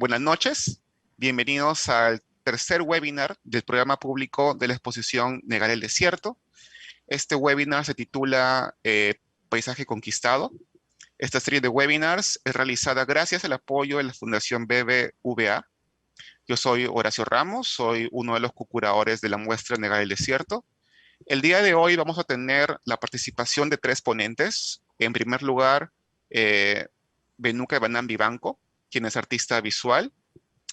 Buenas noches, bienvenidos al tercer webinar del programa público de la exposición Negar el Desierto. Este webinar se titula Paisaje Conquistado. Esta serie de webinars es realizada gracias al apoyo de la Fundación BBVA. Yo soy Horacio Ramos, soy uno de los co-curadores de la muestra Negar el Desierto. El día de hoy vamos a tener la participación de tres ponentes. En primer lugar, Benuka Ebanam Vivanco, quien es artista visual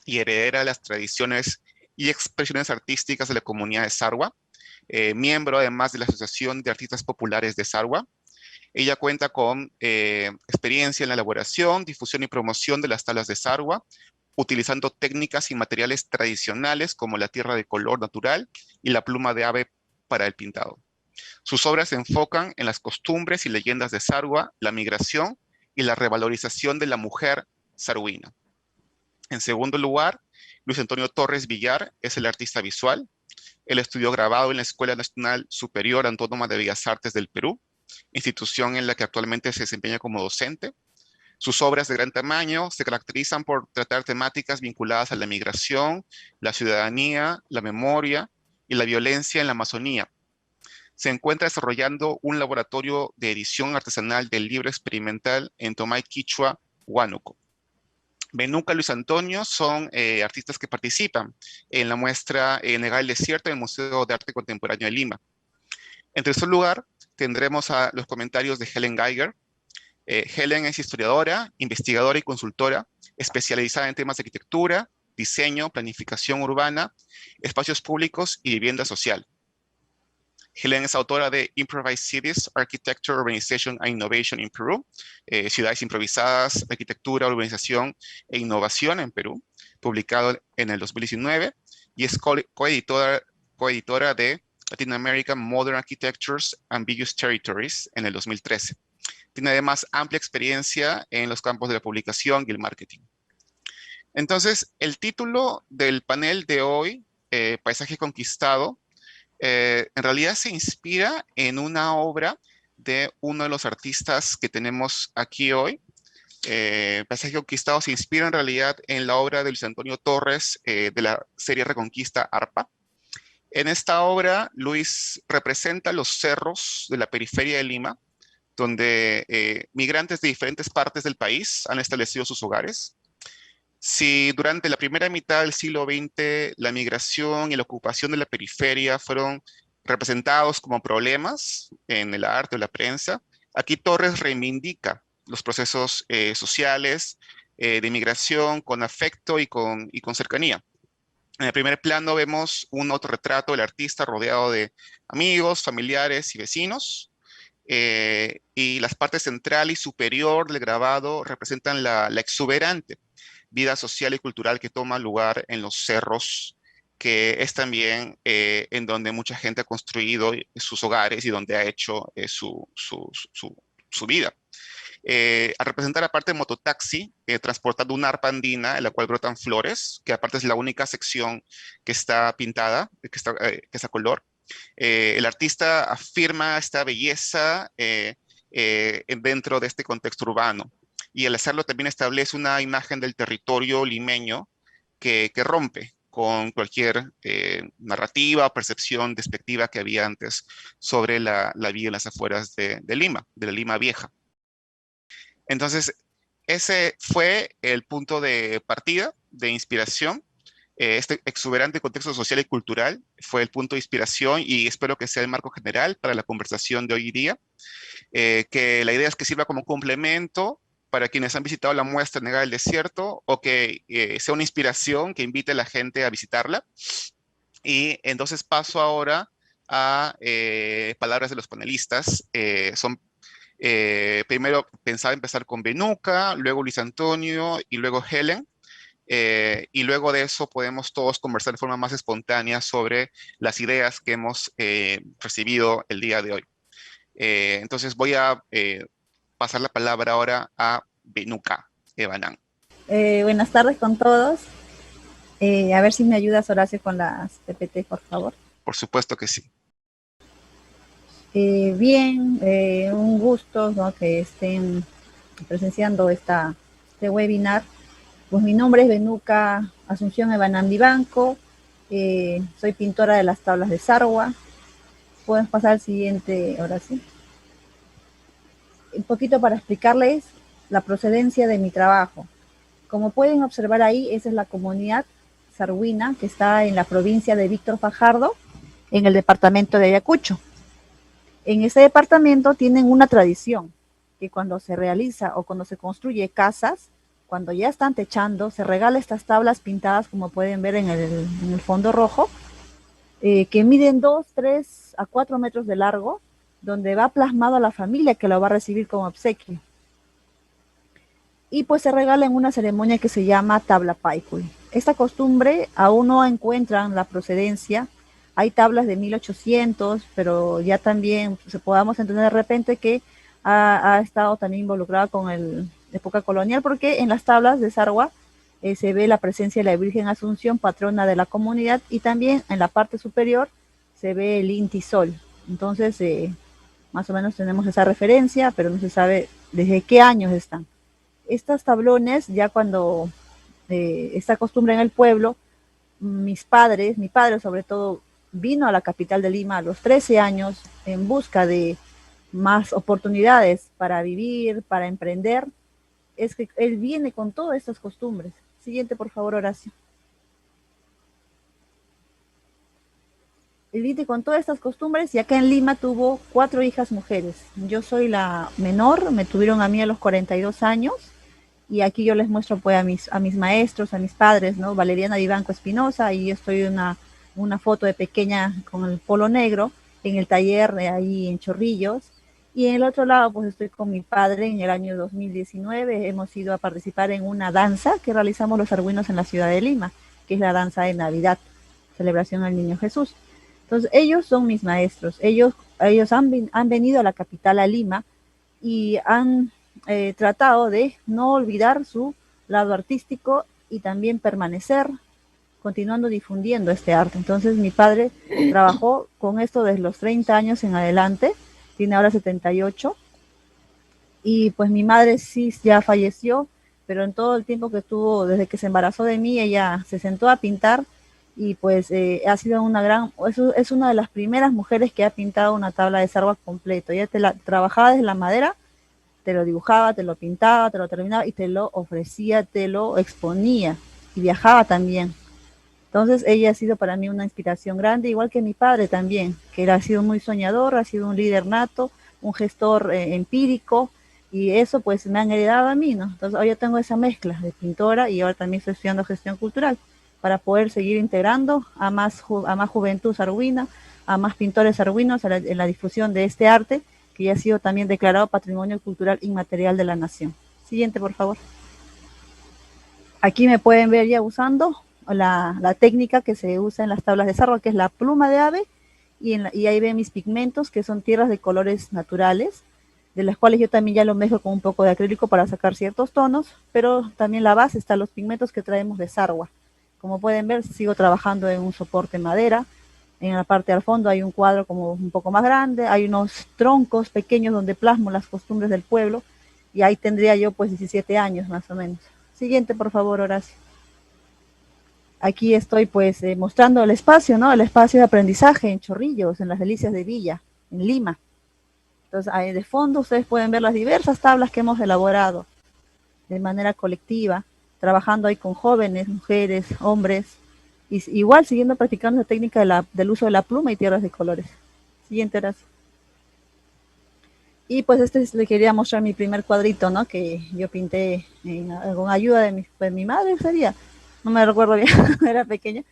y heredera de las tradiciones y expresiones artísticas de la comunidad de Sarwa, miembro además de la Asociación de Artistas Populares de Sarwa. Ella cuenta con experiencia en la elaboración, difusión y promoción de las tablas de Sarwa, utilizando técnicas y materiales tradicionales como la tierra de color natural y la pluma de ave para el pintado. Sus obras se enfocan en las costumbres y leyendas de Sarwa, la migración y la revalorización de la mujer sarwina. En segundo lugar, Luis Antonio Torres Villar es el artista visual. Él estudió grabado en la Escuela Nacional Superior Autónoma de Bellas Artes del Perú, institución en la que actualmente se desempeña como docente. Sus obras de gran tamaño se caracterizan por tratar temáticas vinculadas a la migración, la ciudadanía, la memoria y la violencia en la Amazonía. Se encuentra desarrollando un laboratorio de edición artesanal del libro experimental en Tomay Quichua, Huánuco. Benuka y Luis Antonio son artistas que participan en la muestra Negar el Desierto del Museo de Arte Contemporáneo de Lima. En tercer lugar, tendremos a los comentarios de Helen Geiger. Helen es historiadora, investigadora y consultora, especializada en temas de arquitectura, diseño, planificación urbana, espacios públicos y vivienda social. Helen es autora de Improvised Cities, Architecture, Urbanization and Innovation in Peru, Ciudades Improvisadas, Arquitectura, Urbanización e Innovación en Perú, publicado en el 2019, y es coeditora de Latin American Modern Architectures, Ambiguous Territories en el 2013. Tiene además amplia experiencia en los campos de la publicación y el marketing. Entonces, el título del panel de hoy, Paisaje Conquistado, en realidad se inspira en una obra de uno de los artistas que tenemos aquí hoy. Paisaje Conquistado se inspira en realidad en la obra de Luis Antonio Torres de la serie Reconquista ARPA. En esta obra, Luis representa los cerros de la periferia de Lima, donde migrantes de diferentes partes del país han establecido sus hogares. Si durante la primera mitad del siglo XX la migración y la ocupación de la periferia fueron representados como problemas en el arte o la prensa, aquí Torres reivindica los procesos sociales de migración con afecto y con cercanía. En el primer plano vemos un autorretrato del artista rodeado de amigos, familiares y vecinos. Y las partes central y superior del grabado representan la exuberante vida social y cultural que toma lugar en los cerros, que es también en donde mucha gente ha construido sus hogares y donde ha hecho su vida. Al representar la parte de mototaxi, transportando una arpa andina en la cual brotan flores, que aparte es la única sección que está pintada, que es a color. El artista afirma esta belleza dentro de este contexto urbano, y al hacerlo también establece una imagen del territorio limeño que rompe con cualquier narrativa o percepción despectiva que había antes sobre la vida en las afueras de Lima, de la Lima vieja. Entonces, ese fue el punto de partida, de inspiración. Este exuberante contexto social y cultural fue el punto de inspiración y espero que sea el marco general para la conversación de hoy día. Que la idea es que sirva como complemento para quienes han visitado la muestra Negar el Desierto, o que sea una inspiración que invite a la gente a visitarla. Y entonces paso ahora a palabras de los panelistas. Primero pensaba empezar con Benuka, luego Luis Antonio y luego Helen. Y luego de eso podemos todos conversar de forma más espontánea sobre las ideas que hemos recibido el día de hoy. Entonces voy a pasar la palabra ahora a Benuka Ebanam. Buenas tardes con todos. A ver si me ayudas, Horacio, con las PPT, por favor. Por supuesto que sí. Bien, un gusto, ¿no?, que estén presenciando este webinar. Pues mi nombre es Benuca Asunción Ebanandi Banco, soy pintora de las tablas de Sarwa. Puedes pasar al siguiente, ahora sí. Un poquito para explicarles la procedencia de mi trabajo. Como pueden observar ahí, esa es la comunidad sarwina que está en la provincia de Víctor Fajardo, en el departamento de Ayacucho. En ese departamento tienen una tradición, que cuando se realiza o cuando se construye casas, cuando ya están techando, se regala estas tablas pintadas, como pueden ver en el fondo rojo, que miden 2, 3 a 4 metros de largo, donde va plasmado a la familia que lo va a recibir como obsequio. Y pues se regala en una ceremonia que se llama tabla paikui. Esta costumbre aún no encuentran la procedencia. Hay tablas de 1800, pero ya también se podamos entender de repente que ha estado también involucrada con el época colonial, porque en las tablas de Sarwa se ve la presencia de la Virgen Asunción, patrona de la comunidad, y también en la parte superior se ve el Inti Sol. Entonces, más o menos tenemos esa referencia, pero no se sabe desde qué años están. Estos tablones, ya cuando esta costumbre en el pueblo, mi padre sobre todo, vino a la capital de Lima a los 13 años en busca de más oportunidades para vivir, para emprender. Es que él viene con todas estas costumbres. Siguiente, por favor, Horacio. Él viene con todas estas costumbres y acá en Lima tuvo 4 hijas mujeres. Yo soy la menor, me tuvieron a mí a los 42 años. Y aquí yo les muestro pues a mis maestros, a mis padres, ¿no? Valeriana Vivanco Espinosa, y yo estoy una foto de pequeña con el polo negro en el taller de ahí en Chorrillos. Y en el otro lado pues estoy con mi padre en el año 2019, hemos ido a participar en una danza que realizamos los argüinos en la ciudad de Lima, que es la danza de Navidad, celebración al Niño Jesús. Entonces ellos son mis maestros, ellos han venido a la capital, a Lima, y han tratado de no olvidar su lado artístico y también permanecer continuando difundiendo este arte. Entonces mi padre trabajó con esto desde los 30 años en adelante, tiene ahora 78, y pues mi madre sí ya falleció, pero en todo el tiempo que estuvo, desde que se embarazó de mí, ella se sentó a pintar y pues ha sido es una de las primeras mujeres que ha pintado una tabla de Sarwa completo. Ella trabajaba desde la madera, te lo dibujaba, te lo pintaba, te lo terminaba y te lo ofrecía, te lo exponía y viajaba también. Entonces ella ha sido para mí una inspiración grande, igual que mi padre también, que él ha sido muy soñador, ha sido un líder nato, un gestor empírico, y eso pues me han heredado a mí, ¿no? Entonces hoy yo tengo esa mezcla de pintora y ahora también estoy estudiando gestión cultural para poder seguir integrando a más juventud sarwina, a más pintores sarwinos en la difusión de este arte, que ya ha sido también declarado Patrimonio Cultural Inmaterial de la Nación. Siguiente, por favor. Aquí me pueden ver ya usando la técnica que se usa en las tablas de Sarwa, que es la pluma de ave, y ahí ven mis pigmentos, que son tierras de colores naturales, de las cuales yo también ya lo mezclo con un poco de acrílico para sacar ciertos tonos, pero también la base están los pigmentos que traemos de Sarwa. Como pueden ver, sigo trabajando en un soporte madera. En la parte al fondo hay un cuadro como un poco más grande, hay unos troncos pequeños donde plasmo las costumbres del pueblo, y ahí tendría yo pues 17 años más o menos. Siguiente, por favor, Horacio. Aquí estoy pues mostrando el espacio, ¿no? El espacio de aprendizaje en Chorrillos, en las Delicias de Villa, en Lima. Entonces, ahí de fondo ustedes pueden ver las diversas tablas que hemos elaborado de manera colectiva, trabajando ahí con jóvenes, mujeres, hombres, y igual siguiendo practicando la técnica del uso de la pluma y tierras de colores. Siguiente, gracias. Y pues le quería mostrar mi primer cuadrito, ¿no? Que yo pinté con ayuda de mi madre, sería. No me recuerdo bien, era pequeña,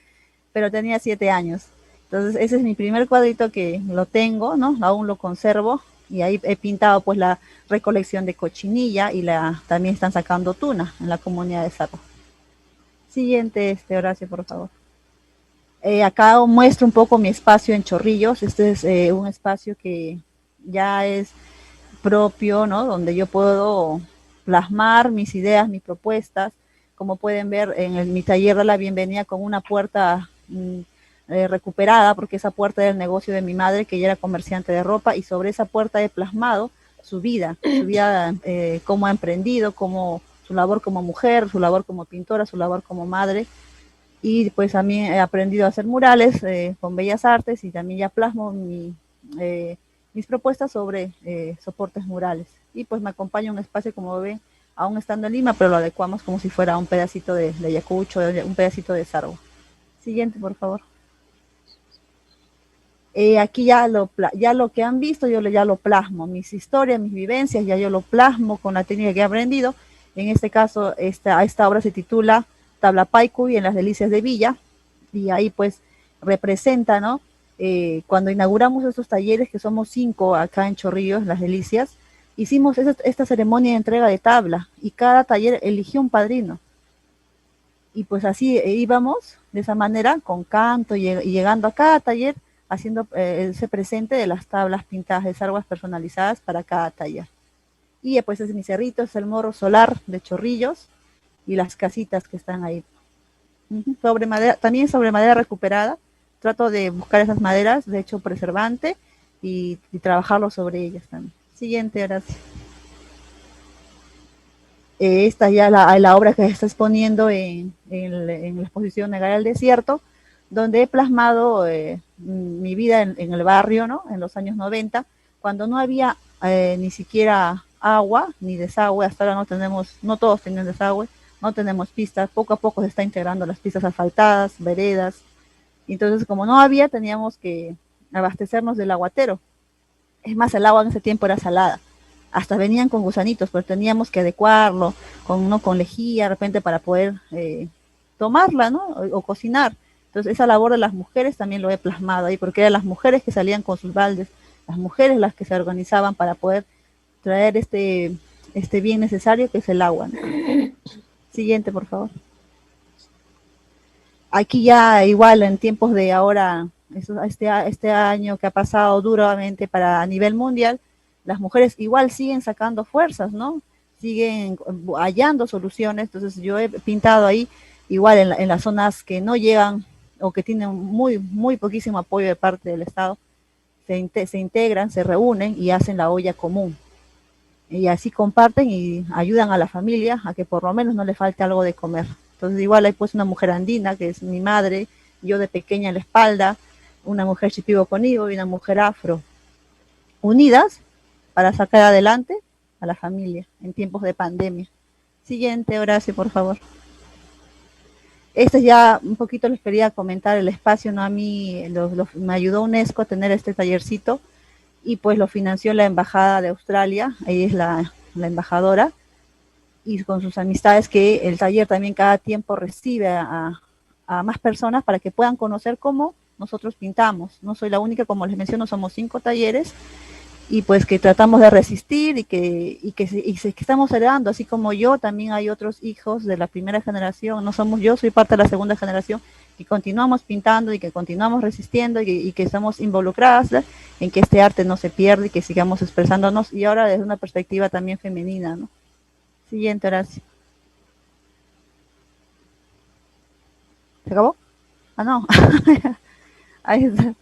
pero tenía 7 años. Entonces ese es mi primer cuadrito que lo tengo, ¿no? Aún lo conservo, y ahí he pintado pues la recolección de cochinilla, y también están sacando tuna en la comunidad de Sarwa. Siguiente, Horacio, por favor. Acá muestro un poco mi espacio en Chorrillos. Este es un espacio que ya es propio, ¿no? Donde yo puedo plasmar mis ideas, mis propuestas. Como pueden ver en mi taller de la bienvenida, con una puerta recuperada, porque esa puerta era el negocio de mi madre, que ella era comerciante de ropa, y sobre esa puerta he plasmado su vida, cómo ha emprendido, cómo su labor como mujer, su labor como pintora, su labor como madre. Y pues también he aprendido a hacer murales con Bellas Artes y también ya plasmo mis propuestas sobre soportes murales. Y pues me acompaña un espacio, como ven, aún estando en Lima, pero lo adecuamos como si fuera un pedacito de Ayacucho, un pedacito de Sarwa. Siguiente, por favor. Aquí ya lo que han visto, ya lo plasmo, mis historias, mis vivencias, ya yo lo plasmo con la técnica que he aprendido. En este caso, esta obra se titula Tablapaicuy en las delicias de Villa, y ahí pues representa, ¿no? Cuando inauguramos estos talleres, que somos 5 acá en Chorrillos, las delicias, hicimos esta ceremonia de entrega de tabla, y cada taller eligió un padrino. Y pues así íbamos, de esa manera, con canto, y llegando a cada taller, haciendo ese presente de las tablas pintadas de sarguas personalizadas para cada taller. Y pues es mi cerrito, es el morro solar de Chorrillos, y las casitas que están ahí. Sobre madera, también sobre madera recuperada. Trato de buscar esas maderas, de hecho preservante, y trabajarlo sobre ellas también. Siguiente, gracias. Esta ya la obra que se está exponiendo en la exposición Negar al Desierto, donde he plasmado mi vida en el barrio, ¿no? En los años 90, cuando no había ni siquiera agua ni desagüe. Hasta ahora no todos tienen desagüe, no tenemos pistas. Poco a poco se está integrando las pistas asfaltadas, veredas. Entonces, como no había, teníamos que abastecernos del aguatero. Es más, el agua en ese tiempo era salada. Hasta venían con gusanitos, pero teníamos que adecuarlo con lejía, de repente, para poder tomarla, ¿no? O cocinar. Entonces, esa labor de las mujeres también lo he plasmado ahí, porque eran las mujeres que salían con sus baldes, las mujeres las que se organizaban para poder traer este bien necesario que es el agua, ¿no? Siguiente, por favor. Aquí ya igual en tiempos de ahora, este año que ha pasado duramente para a nivel mundial, las mujeres igual siguen sacando fuerzas, ¿no? Siguen hallando soluciones. Entonces yo he pintado ahí igual en las zonas que no llegan o que tienen muy poquísimo apoyo de parte del Estado, se integran, se reúnen y hacen la olla común. Y así comparten y ayudan a la familia a que por lo menos no le falte algo de comer. Entonces igual hay pues una mujer andina, que es mi madre, yo de pequeña en la espalda, una mujer chipibo conmigo y una mujer afro, unidas para sacar adelante a la familia en tiempos de pandemia. Siguiente, Horacio, por favor. Este ya un poquito les quería comentar el espacio, ¿no? A mí me ayudó UNESCO a tener este tallercito, y pues lo financió la Embajada de Australia, ahí es la embajadora, y con sus amistades, que el taller también cada tiempo recibe a más personas para que puedan conocer cómo nosotros pintamos. No soy la única, como les menciono, somos 5 talleres, y pues que tratamos de resistir, y que estamos heredando, así como yo, también hay otros hijos de la primera generación, no somos yo, soy parte de la segunda generación, y continuamos pintando y que continuamos resistiendo, y que estamos involucradas en que este arte no se pierda y que sigamos expresándonos, y ahora desde una perspectiva también femenina, ¿no? Siguiente, Horacio. ¿Se acabó? Ah, no. Ahí está.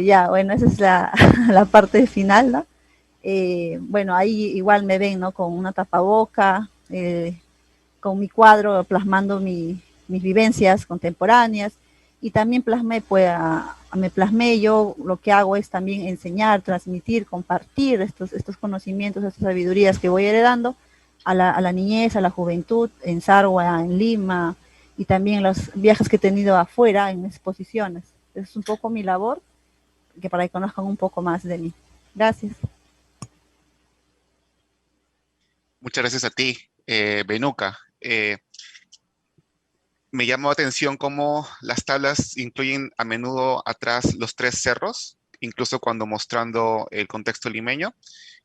Ya, bueno, esa es la parte final, ¿no? Bueno, ahí igual me ven, ¿no? Con una tapaboca, con mi cuadro plasmando mis vivencias contemporáneas, y también me plasmé yo, lo que hago es también enseñar, transmitir, compartir estos conocimientos, estas sabidurías que voy heredando a la niñez, a la juventud, en Sarwa, en Lima, y también los viajes que he tenido afuera en exposiciones. Es un poco mi labor, que para que conozcan un poco más de mí. Gracias. Muchas gracias a ti, Benuca. Me llamó la atención cómo las tablas incluyen a menudo atrás los 3 cerros, incluso cuando mostrando el contexto limeño.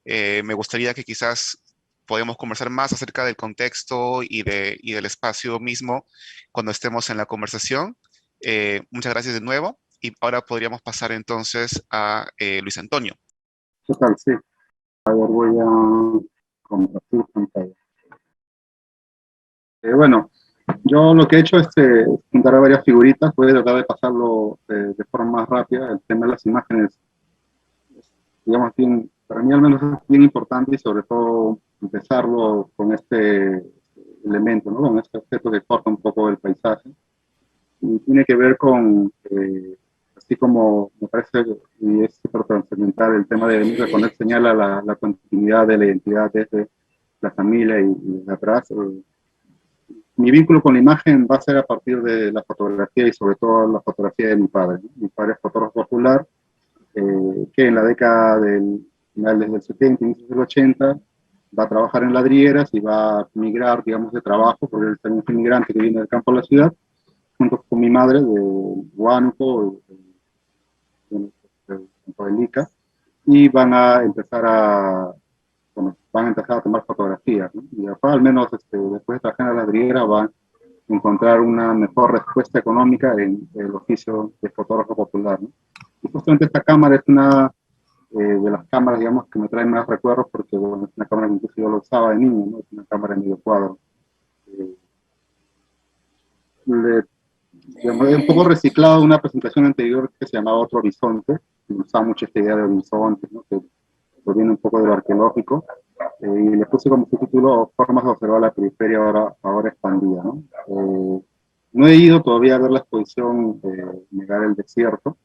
Me gustaría que quizás podamos conversar más acerca del contexto y del espacio mismo cuando estemos en la conversación. Muchas gracias de nuevo, y ahora podríamos pasar entonces a Luis Antonio. ¿Qué tal? Sí. A ver, voy a compartir pantalla. Bueno, yo lo que he hecho es juntar a varias figuritas. Voy a tratar de pasarlo de forma más rápida. El tema de las imágenes, digamos, para mí al menos es bien importante, y sobre todo empezarlo con este elemento, ¿no? Con este objeto que corta un poco el paisaje. Y tiene que ver con, así como me parece, y es súper trascendental el tema de venir a poner señal a la continuidad de la identidad desde la familia y desde atrás. Mi vínculo con la imagen va a ser a partir de la fotografía y sobre todo la fotografía de mi padre, ¿no? Mi padre es fotógrafo popular, que en la década del finales del 70, inicios del 80, va a trabajar en ladrilleras y va a migrar, digamos, de trabajo, porque él es un inmigrante que viene del campo a la ciudad, junto con mi madre de Huánuco, de Ica, y van a empezar a tomar fotografías, ¿no? Y después, al menos después de trabajar en la ladrillera, van a encontrar una mejor respuesta económica en el oficio de fotógrafo popular, ¿no? Y justamente esta cámara es una de las cámaras, digamos, que me trae más recuerdos porque, bueno, es una cámara que incluso yo lo usaba de niño, ¿no? Es una cámara de medio cuadro. Eh, le, digamos, es un poco reciclado de una presentación anterior que se llamaba Otro Horizonte, y usaba mucho esta idea de horizontes, ¿no? Que proviene un poco de lo arqueológico, y le puse como subtítulo Formas de observar la periferia ahora expandida, ¿no? No he ido todavía a ver la exposición Negar el Desierto,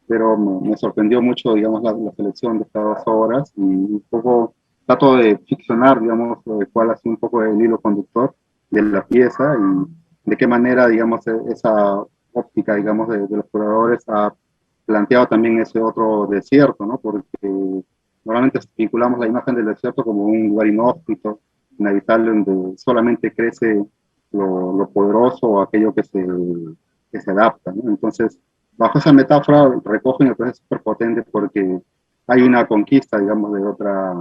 pero me sorprendió mucho, digamos, la selección de estas 2 obras y un poco trato de ficcionar, digamos, cuál ha sido un poco el hilo conductor de la pieza y de qué manera, digamos, esa óptica, digamos, de los curadores ha planteado también ese otro desierto, ¿no? Porque normalmente vinculamos la imagen del desierto como un lugar inhóspito, inhabitable, donde solamente crece lo poderoso o aquello que se adapta, ¿no? Entonces, bajo esa metáfora recoge y me parece súper potente porque hay una conquista, digamos, de otra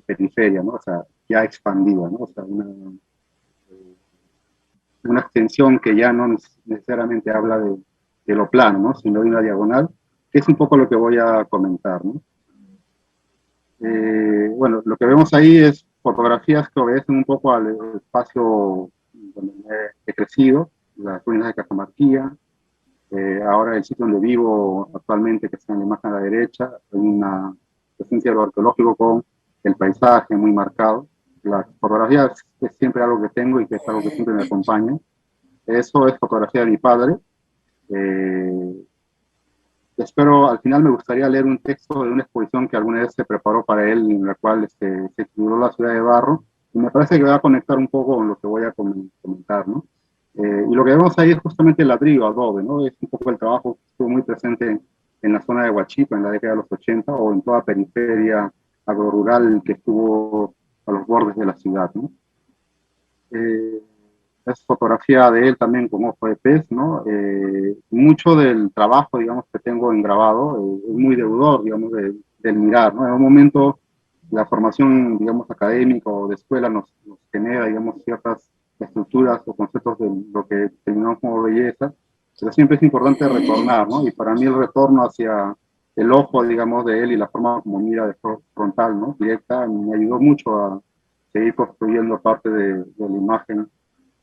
periferia, ¿no? O sea, ya expandida, ¿no? O sea, una extensión que ya no necesariamente habla de lo plano, ¿no? Sino de una diagonal, que es un poco lo que voy a comentar, ¿no? Bueno, lo que vemos ahí es fotografías que obedecen un poco al espacio donde he crecido, las ruinas de Cajamarquía. Ahora el sitio donde vivo actualmente, que está en la imagen a la derecha, hay una presencia de lo arqueológico con el paisaje muy marcado. La fotografía es siempre algo que tengo y que es algo que siempre me acompaña. Eso es fotografía de mi padre. Eh, Espero, al final me gustaría leer un texto de una exposición que alguna vez se preparó para él, en la cual se tituló La ciudad de barro, y me parece que va a conectar un poco con lo que voy a comentar, ¿no? Y lo que vemos ahí es justamente el ladrillo, adobe, ¿no? Es un poco el trabajo que estuvo muy presente en la zona de Huachipa en la década de los 80 o en toda periferia agrorural que estuvo a los bordes de la ciudad, ¿no? Eh, es fotografía de él también con ojo de pez, ¿no? Mucho del trabajo, digamos, que tengo en grabado es muy deudor, digamos, del mirar, ¿no? En un momento la formación, digamos, académica o de escuela nos genera, digamos, ciertas estructuras o conceptos de lo que terminamos como belleza, pero siempre es importante retornar, ¿no? Y para mí el retorno hacia el ojo, digamos, de él y la forma como mira de frontal, ¿no? Directa, me ayudó mucho a seguir construyendo parte de la imagen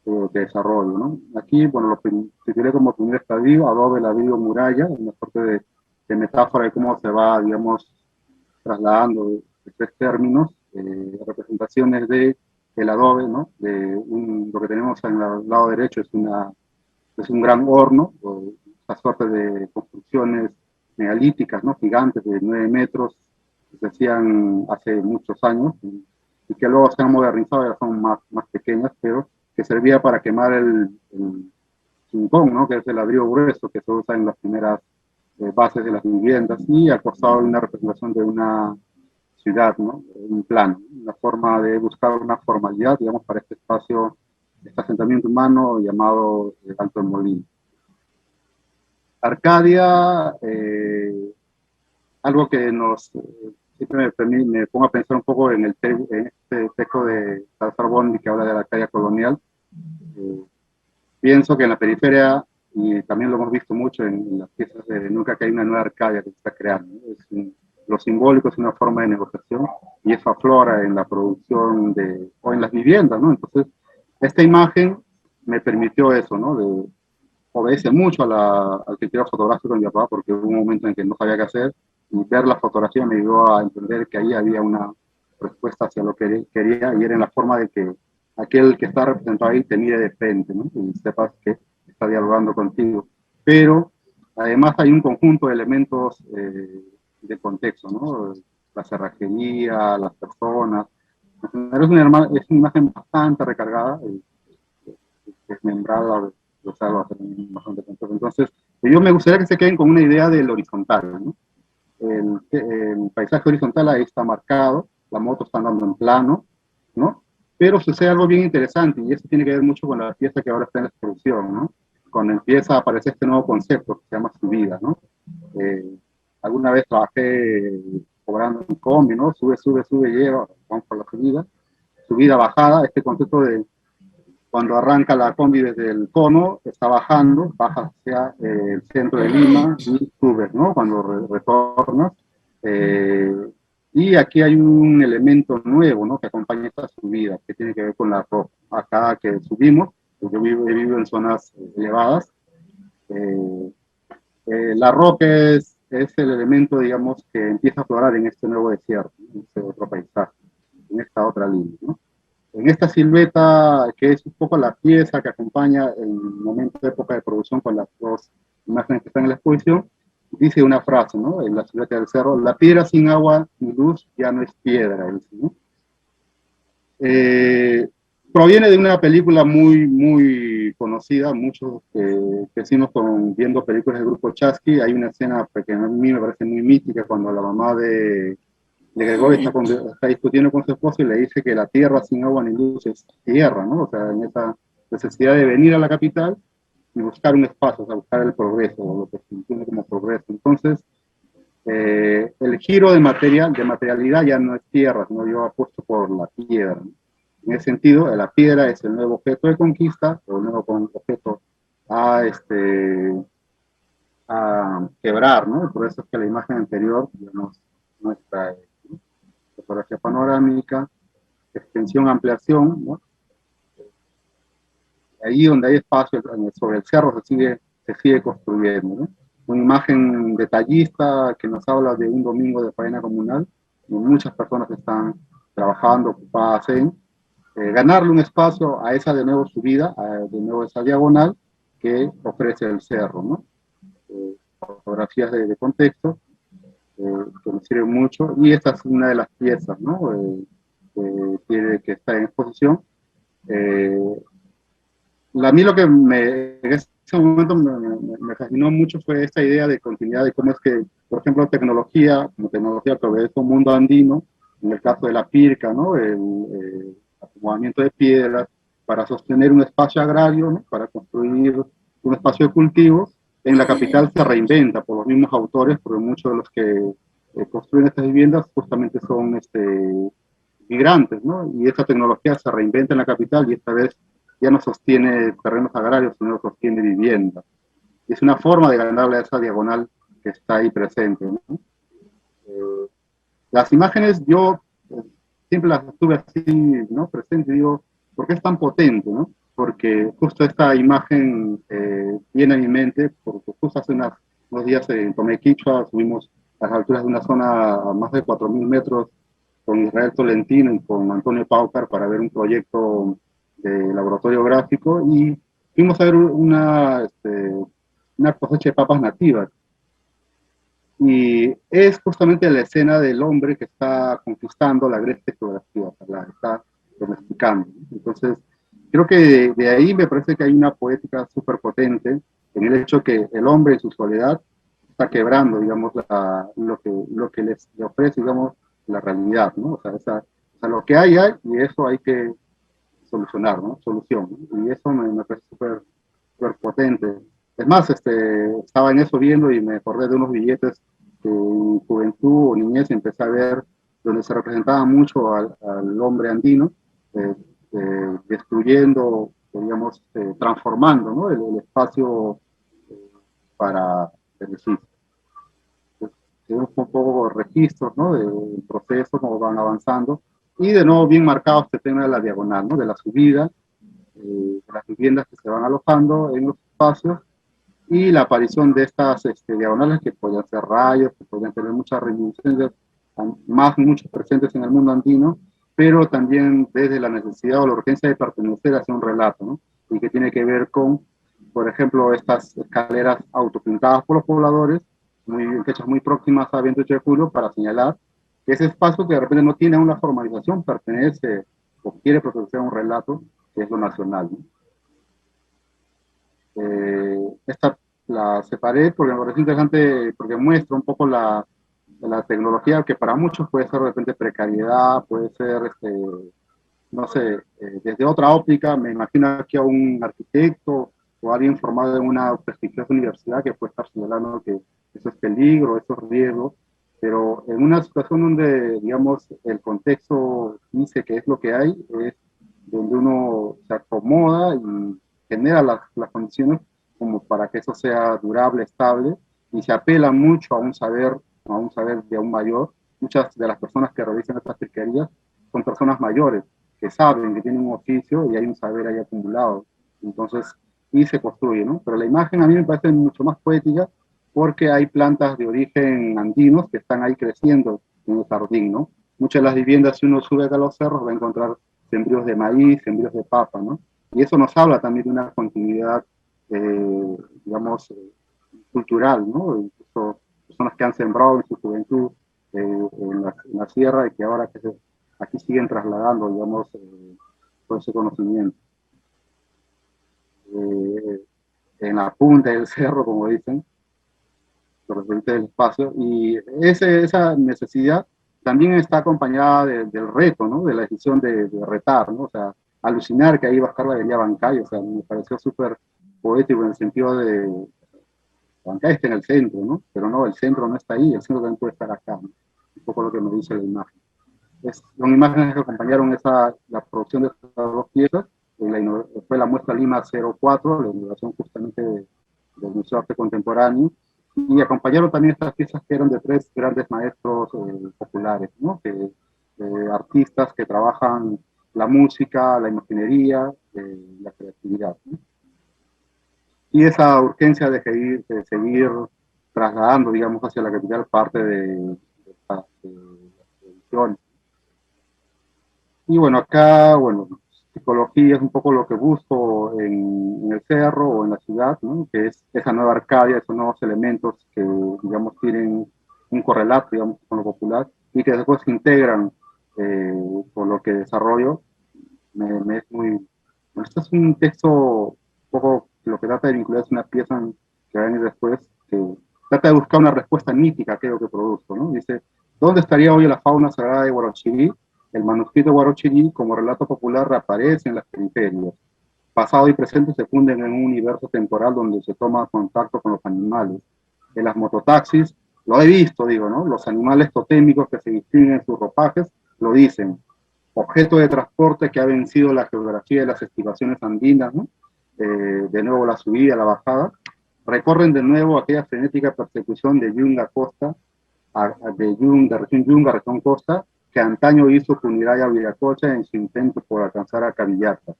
de desarrollo, ¿no? Aquí, bueno, lo titulé como primer estadio, Adobe, ladrillo, muralla, una suerte de metáfora de cómo se va, digamos, trasladando de 3 términos, representaciones de el adobe, ¿no? Lo que tenemos en el lado derecho es un gran horno, esa suerte de construcciones megalíticas, ¿no? Gigantes de 9 metros, que se hacían hace muchos años y que luego se han modernizado, ya son más pequeñas, pero que servía para quemar el quincón, ¿no? Que es el ladrillo grueso que se usa en las primeras bases de las viviendas, y al costado hay una representación de una ciudad, ¿no? Un plano, una forma de buscar una formalidad, digamos, para este espacio, este asentamiento humano llamado Alto del Molino. Arcadia, algo que siempre me pongo a pensar un poco en este texto de Salazar Bondi que habla de la Arcadia colonial. Pienso que en la periferia, y también lo hemos visto mucho en las piezas de Nunca, que hay una nueva Arcadia que se está creando, ¿no? Lo simbólico es una forma de negociación y eso aflora en la producción o en las viviendas, ¿no? Entonces, esta imagen me permitió eso, ¿no? Obedece mucho al criterio fotográfico de mi papá, porque hubo un momento en que no sabía qué hacer, y ver la fotografía me ayudó a entender que ahí había una respuesta hacia lo que quería, y era en la forma de que aquel que está representado ahí te mire de frente, ¿no? Y sepas que está dialogando contigo. Pero además hay un conjunto de elementos de contexto, ¿no? La cerrajería, las personas. Es una imagen bastante recargada, desmembrada, bastante contexto. Entonces, yo me gustaría que se queden con una idea del horizontal, ¿no? El paisaje horizontal ahí está marcado, la moto está andando en plano, ¿no? Pero sucede algo bien interesante, y eso tiene que ver mucho con la pieza que ahora está en la exposición, ¿no? Cuando empieza a aparecer este nuevo concepto que se llama subida, ¿no? Alguna vez trabajé cobrando en combi, ¿no? Sube, sube, sube, lleva, vamos por la subida, bajada, este concepto de cuando arranca la combi desde el cono, está bajando, baja hacia el centro de Lima y subes, ¿no? Cuando retornas. Y aquí hay un elemento nuevo, ¿no? Que acompaña esta subida, que tiene que ver con la roca. Acá que subimos, pues yo vivo en zonas elevadas. La roca es el elemento, digamos, que empieza a aflorar en este nuevo desierto, en este otro paisaje, en esta otra línea, ¿no? En esta silueta, que es un poco la pieza que acompaña el momento de época de producción con las dos imágenes que están en la exposición, dice una frase, ¿no? En la silueta del cerro: la piedra sin agua ni luz ya no es piedra, dice, ¿no? Proviene de una película muy, muy conocida, muchos crecimos viendo películas del grupo Chasqui. Hay una escena que a mí me parece muy mítica, cuando la mamá de Gregorio está discutiendo con su esposo y le dice que la tierra sin agua ni luz es tierra, ¿no? O sea, en esa necesidad de venir a la capital y buscar un espacio, o sea, buscar el progreso, o lo que se entiende como progreso. Entonces, el giro de materialidad ya no es tierra, sino yo apuesto por la piedra, ¿no? En ese sentido, la piedra es el nuevo objeto de conquista, o el nuevo objeto a, a quebrar, ¿no? Por eso es que la imagen anterior, digamos, nuestra fotografía panorámica, extensión, ampliación, ¿no? Ahí donde hay espacio sobre el cerro se sigue construyendo, ¿no? Una imagen detallista que nos habla de un domingo de faena comunal, donde muchas personas están trabajando, ocupadas en ganarle un espacio a esa de nuevo subida, de nuevo esa diagonal que ofrece el cerro, ¿no? Fotografías de contexto que nos sirven mucho, y esta es una de las piezas, ¿no? Que está en exposición. A mí lo que en ese momento me fascinó mucho fue esta idea de continuidad, de cómo es que, por ejemplo, como tecnología que obedece un mundo andino, en el caso de la pirca, ¿no? El acomodamiento de piedras para sostener un espacio agrario, ¿no? Para construir un espacio de cultivo, en la capital se reinventa por los mismos autores, porque muchos de los que construyen estas viviendas justamente son migrantes, ¿no? Y esta tecnología se reinventa en la capital, y esta vez ya no sostiene terrenos agrarios, sino sostiene vivienda. Y es una forma de ganarle a esa diagonal que está ahí presente, ¿no? Las imágenes yo siempre las estuve así, ¿no? Presente, y digo, ¿por qué es tan potente, no? Porque justo esta imagen viene a mi mente, porque justo hace unos días en Tomequichua subimos a las alturas de una zona a más de 4.000 metros con Israel Tolentino y con Antonio Paucar para ver un proyecto de laboratorio gráfico, y fuimos a ver una cosecha de papas nativas. Y es justamente la escena del hombre que está conquistando la agreste geografía, la está domesticando. Entonces, creo que de ahí me parece que hay una poética súper potente en el hecho que el hombre en su soledad está quebrando, digamos, lo que le ofrece, digamos, la realidad, ¿no? O sea, lo que hay, y eso hay que solucionar, ¿no? Solución, ¿no? Y eso me parece súper potente. Es más, estaba en eso viendo y me acordé de unos billetes que en juventud o niñez empecé a ver, donde se representaba mucho al hombre andino, destruyendo, digamos, transformando, ¿no? el espacio para beneficio. Tenemos un poco registros, ¿no? Del proceso, cómo van avanzando, y de nuevo bien marcado este tema de la diagonal, ¿no? De la subida, de las viviendas que se van alojando en los espacios, y la aparición de estas diagonales que podían ser rayos, que podían tener muchas reminiscencias más muchos presentes en el mundo andino, pero también desde la necesidad o la urgencia de pertenecer hacia un relato, ¿no? Y que tiene que ver con, por ejemplo, estas escaleras autopintadas por los pobladores, fechas muy próximas a 28 de julio, para señalar que ese espacio que de repente no tiene una formalización pertenece o quiere pertenecer a un relato, que es lo nacional, ¿no? Esta la separé porque me parece interesante, porque muestra un poco la tecnología, que para muchos puede ser de repente precariedad, puede ser, no sé, desde otra óptica. Me imagino aquí a un arquitecto o alguien formado en una prestigiosa universidad que puede estar señalando que eso es peligro, eso es riesgo, pero en una situación donde, digamos, el contexto dice que es lo que hay, es donde uno se acomoda y genera las condiciones como para que eso sea durable, estable, y se apela mucho a un saber de un mayor. Muchas de las personas que realizan estas pesquerías son personas mayores, que saben, que tienen un oficio y hay un saber ahí acumulado. Entonces, y se construye, ¿no? Pero la imagen a mí me parece mucho más poética porque hay plantas de origen andinos que están ahí creciendo en el jardín, ¿no? Muchas de las viviendas, si uno sube acá a los cerros, va a encontrar sembríos de maíz, sembríos de papa, ¿no? Y eso nos habla también de una continuidad, digamos, cultural, ¿no? Incluso personas que han sembrado en su juventud en la sierra y que ahora aquí siguen trasladando, digamos, todo ese conocimiento. Eh, en la punta del cerro, como dicen, los referentes del espacio, y esa necesidad también está acompañada del reto, ¿no? De la decisión de retar, ¿no? O sea, alucinar que ahí va a estar la avenida Bancay, o sea, me pareció súper poético en el sentido de, Bancay está en el centro, ¿no? Pero no, el centro no está ahí, el centro también puede estar acá, ¿no? Un poco lo que me dice la imagen. Son imágenes que acompañaron la producción de estas dos piezas. Fue la muestra Lima 04, la inauguración justamente del Museo de Arte Contemporáneo, y acompañaron también estas piezas que eran de tres grandes maestros populares, ¿no? Artistas que trabajan la música, la imaginería, la creatividad, ¿no? Y esa urgencia de seguir trasladando, digamos, hacia la capital parte de las producciones. Y bueno, acá, bueno, psicología es un poco lo que busco en el cerro o en la ciudad, ¿no? Que es esa nueva Arcadia, esos nuevos elementos que, digamos, tienen un correlato, digamos, con lo popular y que después se integran con lo que desarrollo. Me es muy... Bueno, este es un texto un poco, lo que trata de vincular es una pieza que va a venir después, que trata de buscar una respuesta mítica a aquello que produzco, ¿no? Dice, ¿dónde estaría hoy la fauna sagrada de Huarochirí? El manuscrito de Huarochirí, como relato popular, reaparece en las periferias. Pasado y presente se funden en un universo temporal donde se toma contacto con los animales. En las mototaxis, lo he visto, digo, ¿no? Los animales totémicos que se distinguen en sus ropajes lo dicen. Objeto de transporte que ha vencido la geografía de las estivaciones andinas, ¿no? De nuevo la subida, la bajada. Recorren de nuevo aquella frenética persecución de Yunga Costa, de región Yunga, región Costa, que antaño hizo Puniraya Viracocha en su intento por alcanzar a Cavillata.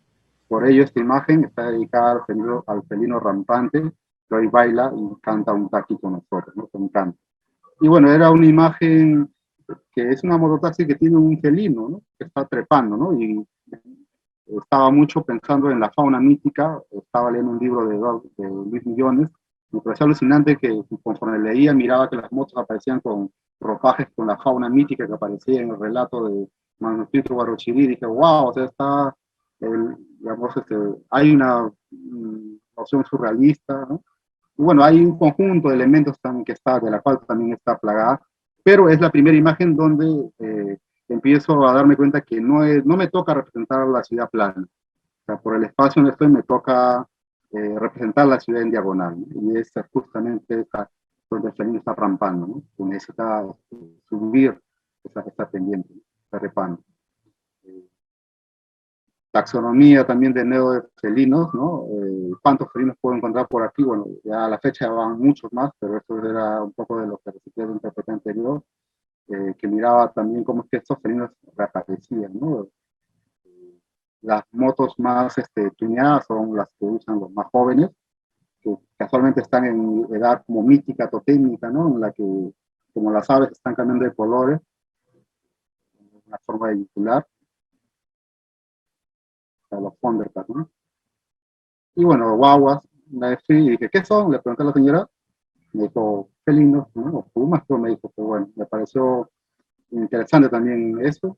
Por ello, esta imagen está dedicada al felino rampante, que hoy baila y canta un taqui con nosotros, ¿no? Con canto. Y bueno, era una imagen que es una mototaxi que tiene un felino, ¿no? Que está trepando, ¿no? Y estaba mucho pensando en la fauna mítica, estaba leyendo un libro de Luis Millones, me pareció alucinante que conforme leía miraba que las motos aparecían con ropajes con la fauna mítica que aparecía en el relato de Manuscrito Guarochirí, dije, wow, o sea, digamos, hay una noción surrealista, ¿no? Y bueno, hay un conjunto de elementos también de la cual también está plagada, pero es la primera imagen donde empiezo a darme cuenta que no me toca representar la ciudad plana. O sea, por el espacio donde estoy me toca representar la ciudad en diagonal, ¿no? Y es justamente donde el felino está rampando, ¿no? Que necesita subir esa pendiente, ¿no? Está repando. Taxonomía también de neofelinos, ¿no? ¿Cuántos felinos puedo encontrar por aquí? Bueno, ya a la fecha van muchos más, pero esto era un poco de lo que recibí de interpretación anterior, que miraba también cómo es que estos felinos reaparecían, ¿no? Las motos más tuneadas son las que usan los más jóvenes, que casualmente están en edad como mítica, totémica, ¿no? En la que, como las aves, están cambiando de colores, una forma de vincular a los Thundercats, ¿no? Y bueno, guaguas, una vez fui y dije, ¿qué son? Le pregunté a la señora, me dijo, felinos, ¿no? O pumas, pero me dijo que bueno, me pareció interesante también eso.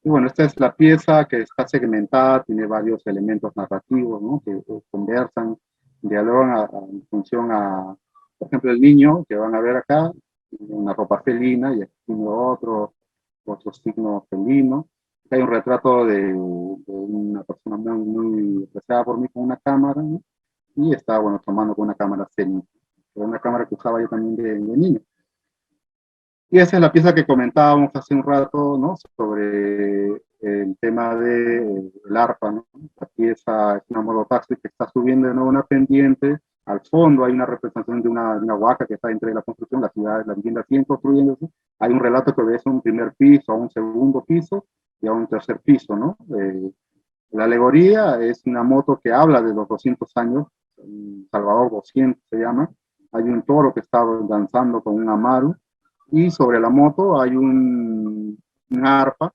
Y bueno, esta es la pieza que está segmentada, tiene varios elementos narrativos, ¿no? Que conversan, dialogan en función a, por ejemplo, el niño que van a ver acá, tiene una ropa felina y aquí tiene otro signo felino. Hay un retrato de una persona muy apreciada por mí con una cámara, ¿no? Y está, bueno, tomando con una cámara Sony, una cámara que usaba yo también de niño. Y esa es la pieza que comentábamos hace un rato, ¿no? Sobre el tema del arpa, ¿no? La pieza es una mototaxi que está subiendo de nuevo una pendiente. Al fondo hay una representación de una huaca que está entre la construcción, la ciudad, la vivienda siguen construyéndose. Hay un relato que obedece a un primer piso, a un segundo piso y a un tercer piso, ¿no? La alegoría es una moto que habla de los 200 años, Salvador 200 se llama. Hay un toro que está danzando con un amaru y sobre la moto hay un arpa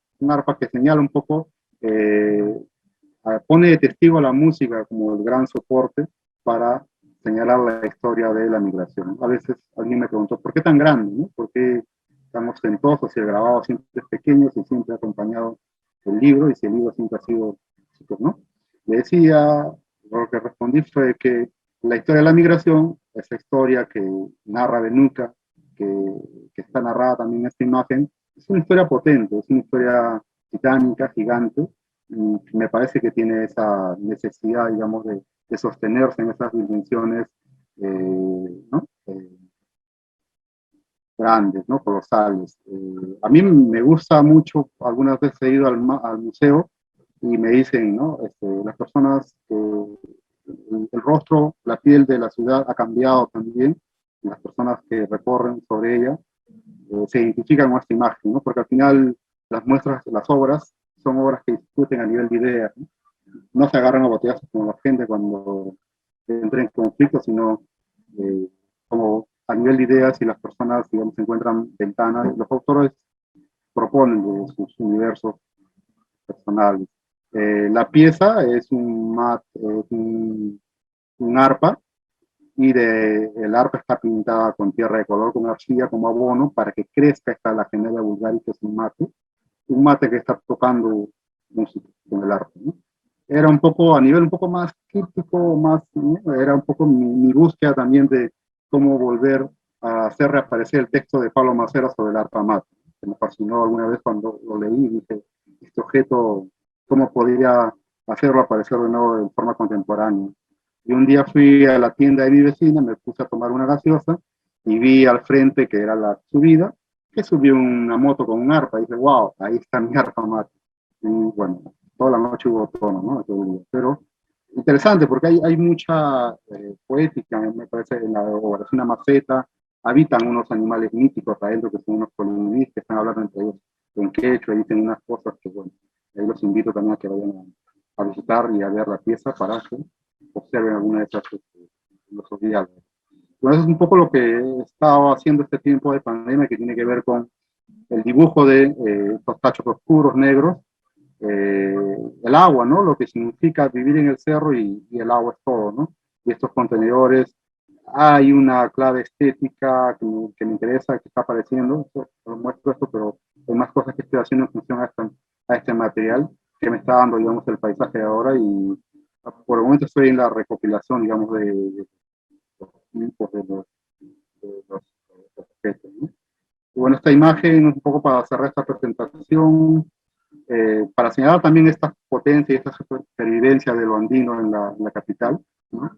que señala un poco, pone de testigo a la música como el gran soporte para señalar la historia de la migración. A veces alguien me preguntó, ¿por qué tan grande? ¿No? ¿Por qué tan ostentoso si el grabado siempre es pequeño, si siempre ha acompañado el libro y si el libro siempre ha sido chico, ¿no? Le decía, lo que respondí fue que la historia de la migración, esa historia que narra Benuca, que está narrada también en esta imagen, es una historia potente, es una historia titánica, gigante, y me parece que tiene esa necesidad, digamos, de sostenerse en esas dimensiones, ¿no? Grandes, ¿no? Colosales. A mí me gusta mucho, algunas veces he ido al museo y me dicen, ¿no? Las personas, el rostro, la piel de la ciudad ha cambiado también, las personas que recorren sobre ella se identifican con esta imagen, ¿no? Porque al final las muestras, las obras, son obras que discuten a nivel de ideas, ¿no? No se agarran a botellazos con la gente cuando entra en conflicto, sino como a nivel de ideas y las personas, digamos, encuentran ventanas, los autores proponen de sus universos personales. La pieza es un arpa y el arpa está pintada con tierra de color, con arcilla como abono para que crezca esta la genelia vulgaris, que es un mate que está tocando música con el arpa, ¿no? Era un poco, a nivel un poco más crítico, más, ¿no? Era un poco mi búsqueda también de cómo volver a hacer reaparecer el texto de Pablo Macera sobre el arpa mate, que me fascinó alguna vez cuando lo leí, dije, este objeto, ¿cómo podría hacerlo aparecer de nuevo en forma contemporánea? Y un día fui a la tienda de mi vecina, me puse a tomar una gaseosa y vi al frente, que era la subida, que subió una moto con un arpa. Y dije, wow, ahí está mi arpa mate. Y bueno, toda la noche hubo tono, ¿no? Todo el día. Pero interesante, porque hay mucha poética, me parece, en la obra. Es una maceta, habitan unos animales míticos adentro, que son unos colibríes, que están hablando entre ellos en quechua, y dicen unas cosas que, bueno, ahí los invito también a que vayan a visitar y a ver la pieza para que observen alguna de esas los diálogos. Bueno, eso es un poco lo que he estado haciendo este tiempo de pandemia, que tiene que ver con el dibujo de estos tachos oscuros, negros, el agua, ¿no? Lo que significa vivir en el cerro y el agua es todo, ¿no? Y estos contenedores, hay una clave estética que me interesa, que está apareciendo, muestro esto, pero hay más cosas que estoy haciendo en función a este material que me está dando, digamos, el paisaje de ahora, y por el momento estoy en la recopilación, digamos, de los tipos de los objetos, ¿no? Y bueno, esta imagen, un poco para cerrar esta presentación, para señalar también esta potencia y esta supervivencia de lo andino en la capital, ¿no?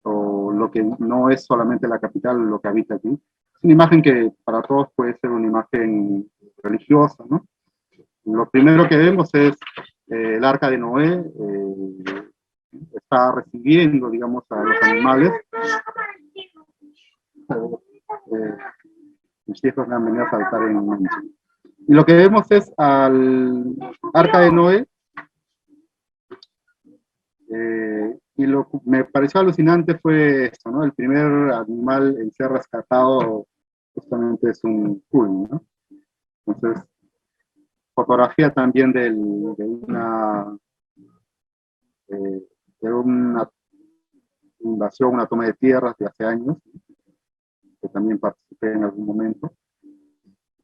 O lo que no es solamente la capital, lo que habita aquí. Es una imagen que para todos puede ser una imagen religiosa, ¿no? Lo primero que vemos es el arca de Noé, está recibiendo, digamos, a los animales. Mis hijos me han venido a saltar en un momento. Y lo que vemos es al arca de Noé, y lo que me pareció alucinante fue esto, ¿no? El primer animal en ser rescatado justamente es un cuy, ¿no? Entonces, fotografía también de una invasión, una toma de tierras de hace años, que también participé en algún momento.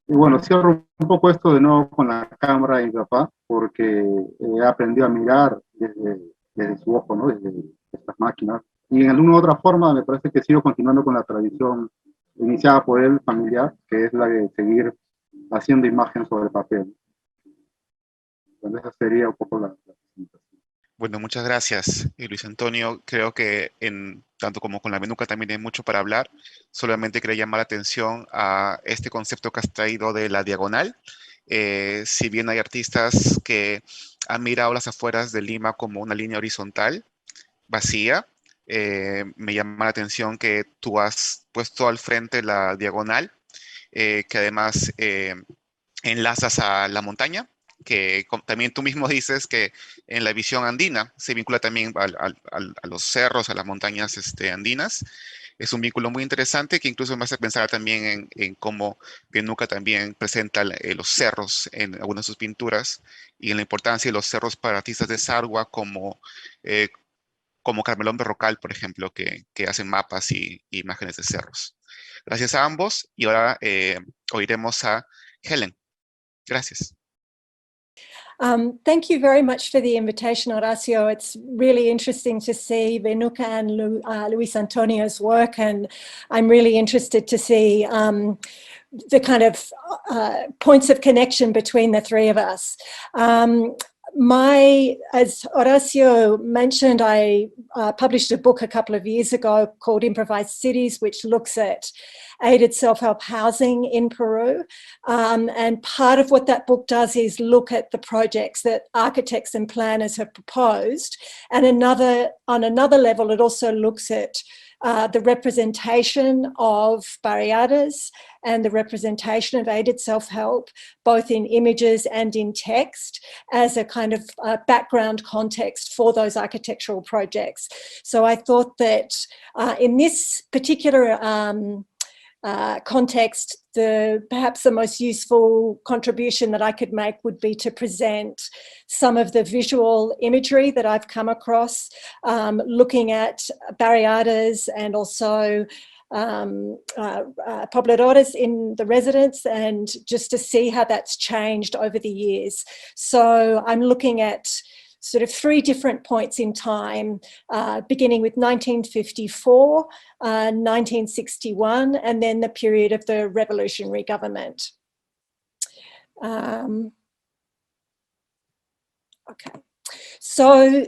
Y bueno, cierro un poco esto de nuevo con la cámara en Japón, porque he aprendido a mirar desde su ojo, ¿no? Desde estas máquinas. Y en alguna otra forma me parece que sigo continuando con la tradición iniciada por él, familiar, que es la de seguir haciendo imágenes sobre papel. Entonces esa sería un poco la presentación. Bueno, muchas gracias, Luis Antonio. Creo que tanto como con la Menuca también hay mucho para hablar. Solamente quería llamar la atención a este concepto que has traído de la diagonal. Si bien hay artistas que han mirado las afueras de Lima como una línea horizontal, vacía, me llama la atención que tú has puesto al frente la diagonal, que además enlazas a la montaña, que también tú mismo dices que en la visión andina se vincula también a los cerros, a las montañas andinas. Es un vínculo muy interesante que incluso me hace pensar también en cómo Menuca también presenta los cerros en algunas de sus pinturas y en la importancia de los cerros para artistas de Sarwa como Carmelón Berrocal, por ejemplo, que hacen mapas y imágenes de cerros. Gracias a ambos y ahora oiremos a Helen. Gracias. Thank you very much for the invitation, Horacio. It's really interesting to see Menuca and Luis Antonio's work, and I'm really interested to see the kind of points of connection between the three of us. As Horacio mentioned, I published a book a couple of years ago called Improvised Cities, which looks at aided self-help housing in Peru. And part of what that book does is look at the projects that architects and planners have proposed. And on another level, it also looks at the representation of barriadas and the representation of aided self-help, both in images and in text, as a kind of background context for those architectural projects. So I thought that in this particular context, perhaps the most useful contribution that I could make would be to present some of the visual imagery that I've come across, looking at barriadas and also pobladores in the residence, and just to see how that's changed over the years. So I'm looking at sort of three different points in time, beginning with 1954, 1961, and then the period of the revolutionary government. Okay, so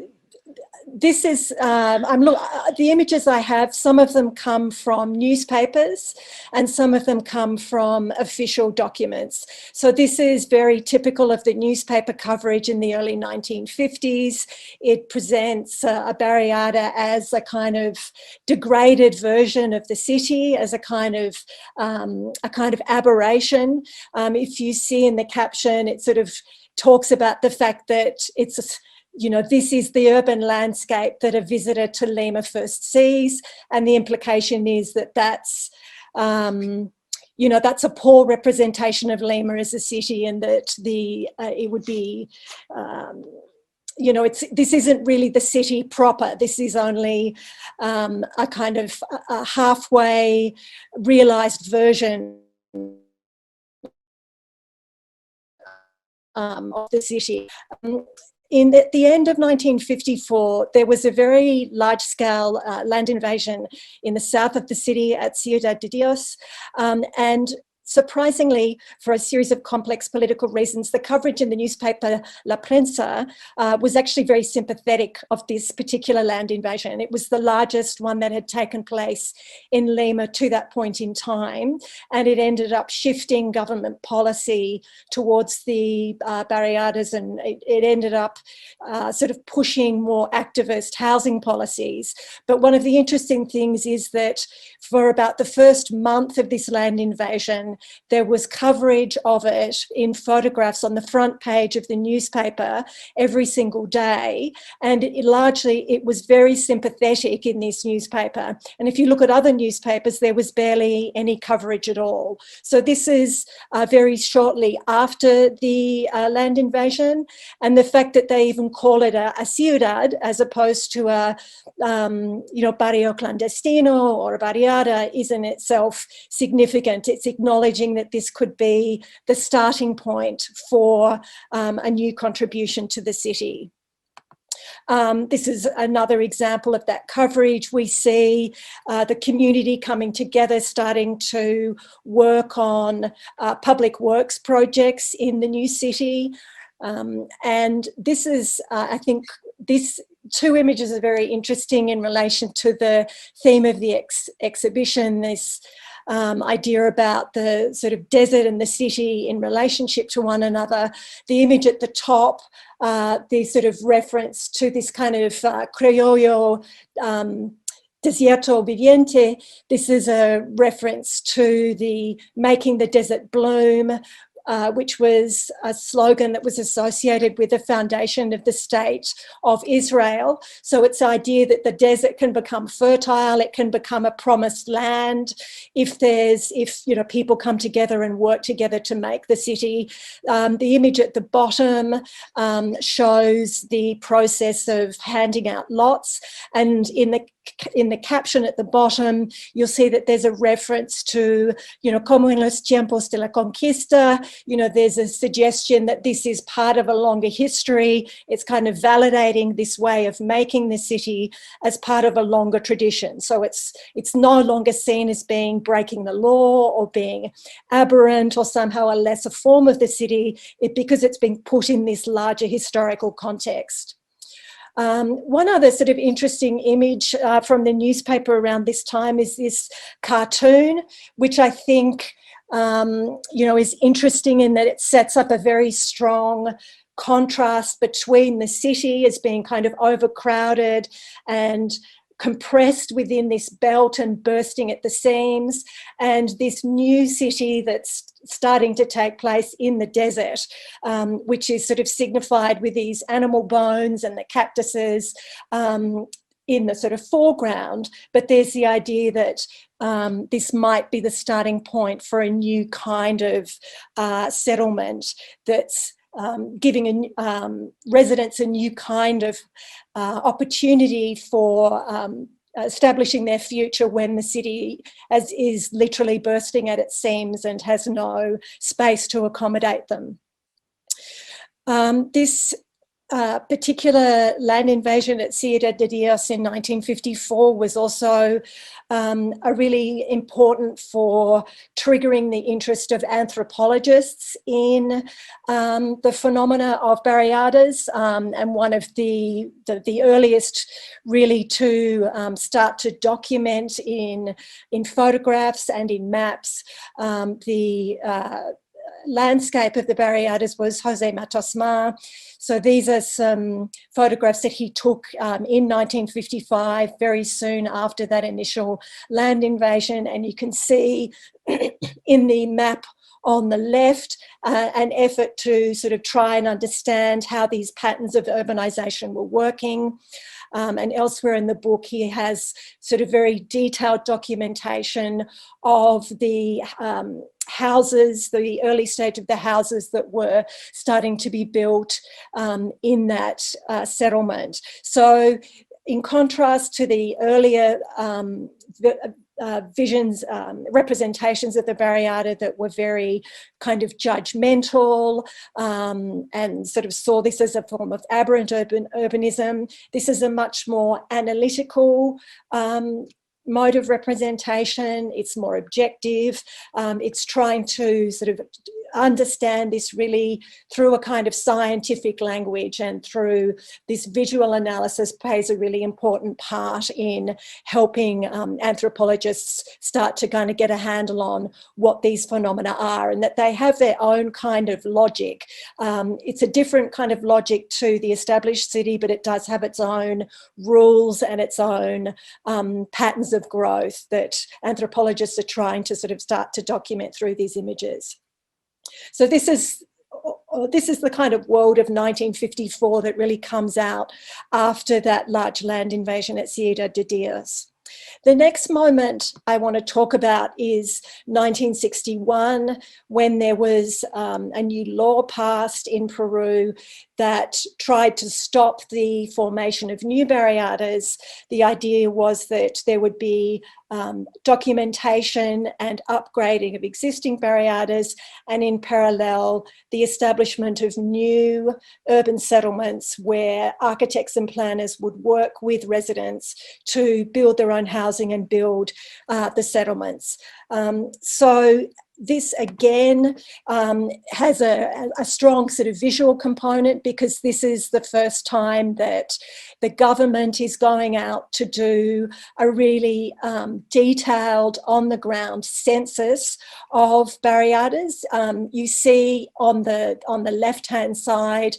this is, the images I have, some of them come from newspapers and some of them come from official documents. So this is very typical of the newspaper coverage in the early 1950s. It presents a barriada as a kind of degraded version of the city, as a kind of aberration. If you see in the caption, it sort of talks about the fact that it's this is the urban landscape that a visitor to Lima first sees, and the implication is that that's a poor representation of Lima as a city, and that it would be, this isn't really the city proper. This is only a kind of a halfway realised version of the city. At the end of 1954, there was a very large-scale land invasion in the south of the city at Ciudad de Dios, and surprisingly, for a series of complex political reasons, the coverage in the newspaper La Prensa was actually very sympathetic of this particular land invasion. It was the largest one that had taken place in Lima to that point in time, and it ended up shifting government policy towards the barriadas, and it ended up sort of pushing more activist housing policies. But one of the interesting things is that for about the first month of this land invasion, there was coverage of it in photographs on the front page of the newspaper every single day. And largely it was very sympathetic in this newspaper. And if you look at other newspapers, there was barely any coverage at all. So this is very shortly after the land invasion. And the fact that they even call it a ciudad as opposed to a, barrio clandestino or a barriada is in itself significant. It's acknowledging that this could be the starting point for a new contribution to the city. This is another example of that coverage. We see the community coming together, starting to work on public works projects in the new city. And this is, I think, these two images are very interesting in relation to the theme of the exhibition, this idea about the sort of desert and the city in relationship to one another. The image at the top, the sort of reference to this kind of criollo desierto viviente. This is a reference to the making the desert bloom, which was a slogan that was associated with the foundation of the state of Israel. So it's the idea that the desert can become fertile, it can become a promised land if people come together and work together to make the city. The image at the bottom shows the process of handing out lots, and in the caption at the bottom, you'll see that there's a reference to, como en los tiempos de la conquista. There's a suggestion that this is part of a longer history. It's kind of validating this way of making the city as part of a longer tradition. So it's no longer seen as being breaking the law or being aberrant or somehow a lesser form of the city, because it's been put in this larger historical context. One other sort of interesting image from the newspaper around this time is this cartoon, which I think, is interesting in that it sets up a very strong contrast between the city as being kind of overcrowded and compressed within this belt and bursting at the seams, and this new city that's starting to take place in the desert, which is sort of signified with these animal bones and the cactuses in the sort of foreground. But there's the idea that this might be the starting point for a new kind of settlement that's giving residents a new kind of opportunity for establishing their future when the city is literally bursting at its seams and has no space to accommodate them. This particular land invasion at Ciudad de Dios in 1954 was also a really important for triggering the interest of anthropologists in the phenomena of barriadas, and one of the earliest really to start to document in photographs and in maps the landscape of the barriadas was Jose Matos Mar. So these are some photographs that he took in 1955, very soon after that initial land invasion. And you can see in the map on the left an effort to sort of try and understand how these patterns of urbanization were working. And elsewhere in the book, he has sort of very detailed documentation of the houses, the early stage of the houses that were starting to be built in that settlement. So in contrast to the earlier visions, representations of the barriada that were very kind of judgmental and sort of saw this as a form of aberrant urbanism, this is a much more analytical mode of representation. It's more objective. It's trying to sort of understand this really through a kind of scientific language, and through this visual analysis plays a really important part in helping anthropologists start to kind of get a handle on what these phenomena are, and that they have their own kind of logic. It's a different kind of logic to the established city, but it does have its own rules and its own patterns of growth that anthropologists are trying to sort of start to document through these images. So this is the kind of world of 1954 that really comes out after that large land invasion at Ciudad de Dios. The next moment I want to talk about is 1961, when there was a new law passed in Peru that tried to stop the formation of new barriadas. The idea was that there would be documentation and upgrading of existing barriadas, and in parallel, the establishment of new urban settlements where architects and planners would work with residents to build their own housing and build the settlements. So this again has a strong sort of visual component, because this is the first time that the government is going out to do a really detailed on-the-ground census of barriadas. You see on the left-hand side,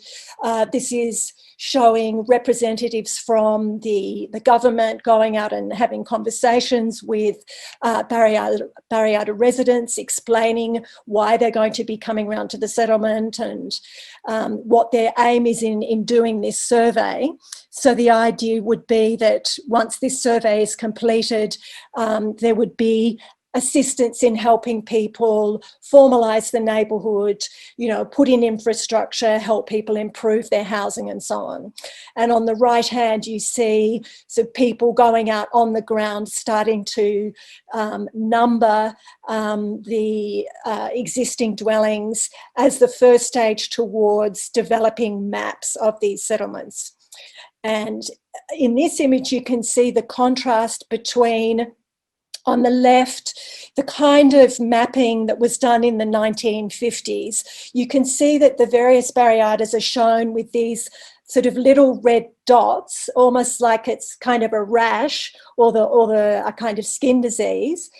this is showing representatives from the government going out and having conversations with barriada residents, explaining why they're going to be coming around to the settlement and what their aim is in doing this survey. So the idea would be that once this survey is completed, there would be assistance in helping people formalise the neighbourhood, you know, put in infrastructure, help people improve their housing and so on. And on the right hand, you see people going out on the ground, starting to number the existing dwellings as the first stage towards developing maps of these settlements. And in this image, you can see the contrast between, on the left, the kind of mapping that was done in the 1950s. You can see that the various barriadas are shown with these sort of little red dots, almost like it's kind of a rash or a kind of skin disease.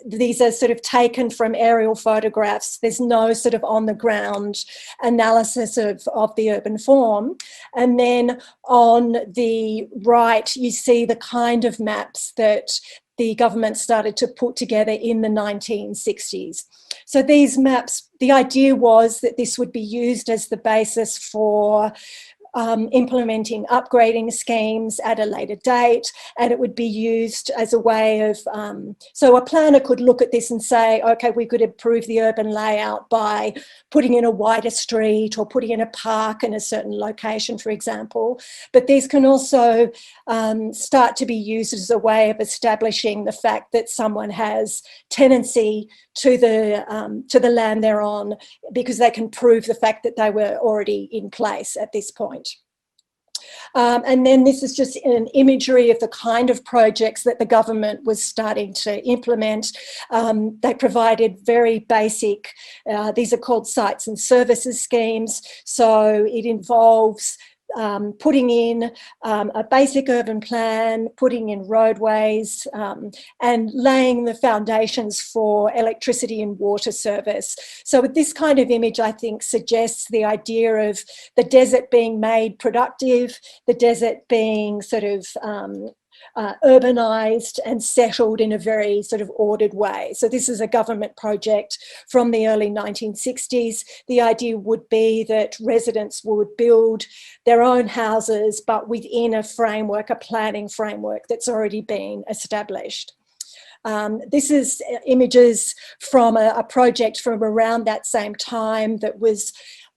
These are sort of taken from aerial photographs. There's no sort of on the ground analysis of the urban form. And then on the right, you see the kind of maps that the government started to put together in the 1960s. So these maps, the idea was that this would be used as the basis for implementing upgrading schemes at a later date, and it would be used as a way of, so a planner could look at this and say, okay, we could improve the urban layout by putting in a wider street or putting in a park in a certain location, for example. But these can also start to be used as a way of establishing the fact that someone has tenancy to the land they're on, because they can prove the fact that they were already in place at this point. And then this is just an imagery of the kind of projects that the government was starting to implement. They provided very basic, these are called sites and services schemes. So it involves putting in a basic urban plan, putting in roadways, and laying the foundations for electricity and water service. So with this kind of image, I think, suggests the idea of the desert being made productive, the desert being sort of urbanised and settled in a very sort of ordered way. So this is a government project from the early 1960s. The idea would be that residents would build their own houses, but within a framework, a planning framework that's already been established. This is images from a project from around that same time that was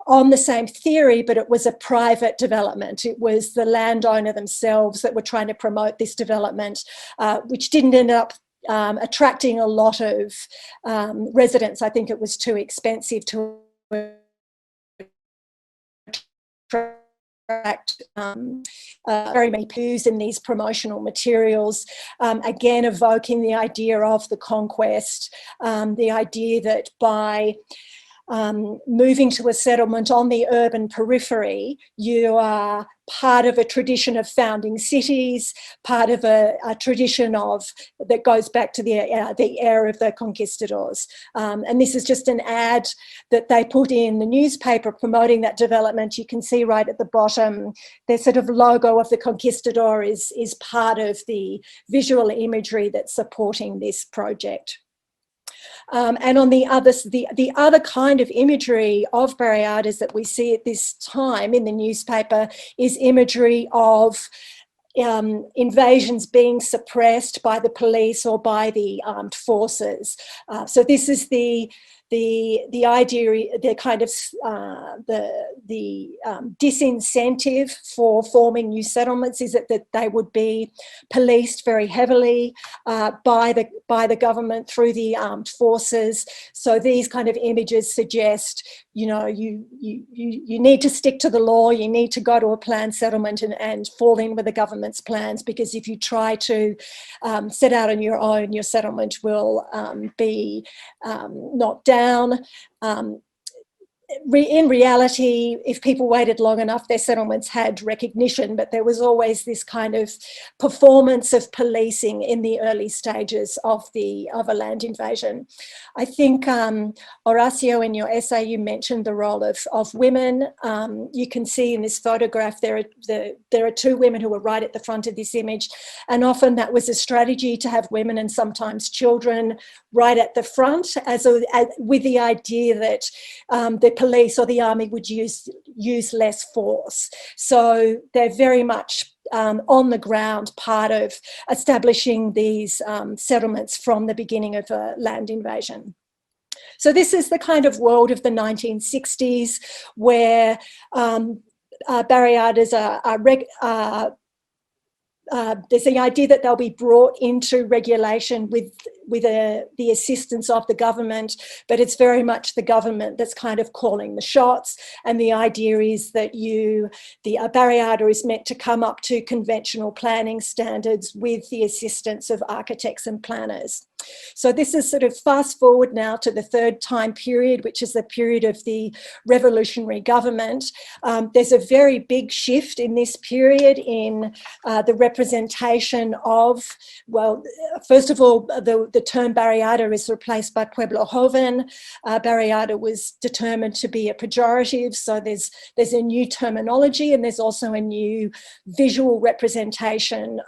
on the same theory, but it was a private development. It was the landowner themselves that were trying to promote this development, which didn't end up attracting a lot of residents. I think it was too expensive to attract very many views in these promotional materials, again evoking the idea of the conquest, the idea that by moving to a settlement on the urban periphery, you are part of a tradition of founding cities, part of a tradition that goes back to the era of the conquistadors. And this is just an ad that they put in the newspaper promoting that development. You can see right at the bottom, their sort of logo of the conquistador is part of the visual imagery that's supporting this project. And on the other kind of imagery of barriadas that we see at this time in the newspaper is imagery of invasions being suppressed by the police or by the armed forces. So this is the idea, the kind of disincentive for forming new settlements is that they would be policed very heavily by the government through the armed forces. So these kind of images suggest, you know, you need to stick to the law. You need to go to a planned settlement and fall in with the government's plans, because if you try to set out on your own, your settlement will be knocked down. In reality, if people waited long enough, their settlements had recognition, but there was always this kind of performance of policing in the early stages of a land invasion. I think, Horacio, in your essay, you mentioned the role of women. You can see in this photograph, there are two women who are right at the front of this image, and often that was a strategy to have women and sometimes children right at the front, with the idea that the police or the army would use less force. So they're very much on the ground, part of establishing these settlements from the beginning of a land invasion. So this is the kind of world of the 1960s where barriadas are there's the idea that they'll be brought into regulation with the assistance of the government, but it's very much the government that's kind of calling the shots. And the idea is that the barriada is meant to come up to conventional planning standards with the assistance of architects and planners. So this is sort of fast forward now to the third time period, which is the period of the revolutionary government. There's a very big shift in this period in the representation of, well, first of all, the term barriada is replaced by pueblo joven. Barriada was determined to be a pejorative, so there's a new terminology, and there's also a new visual representation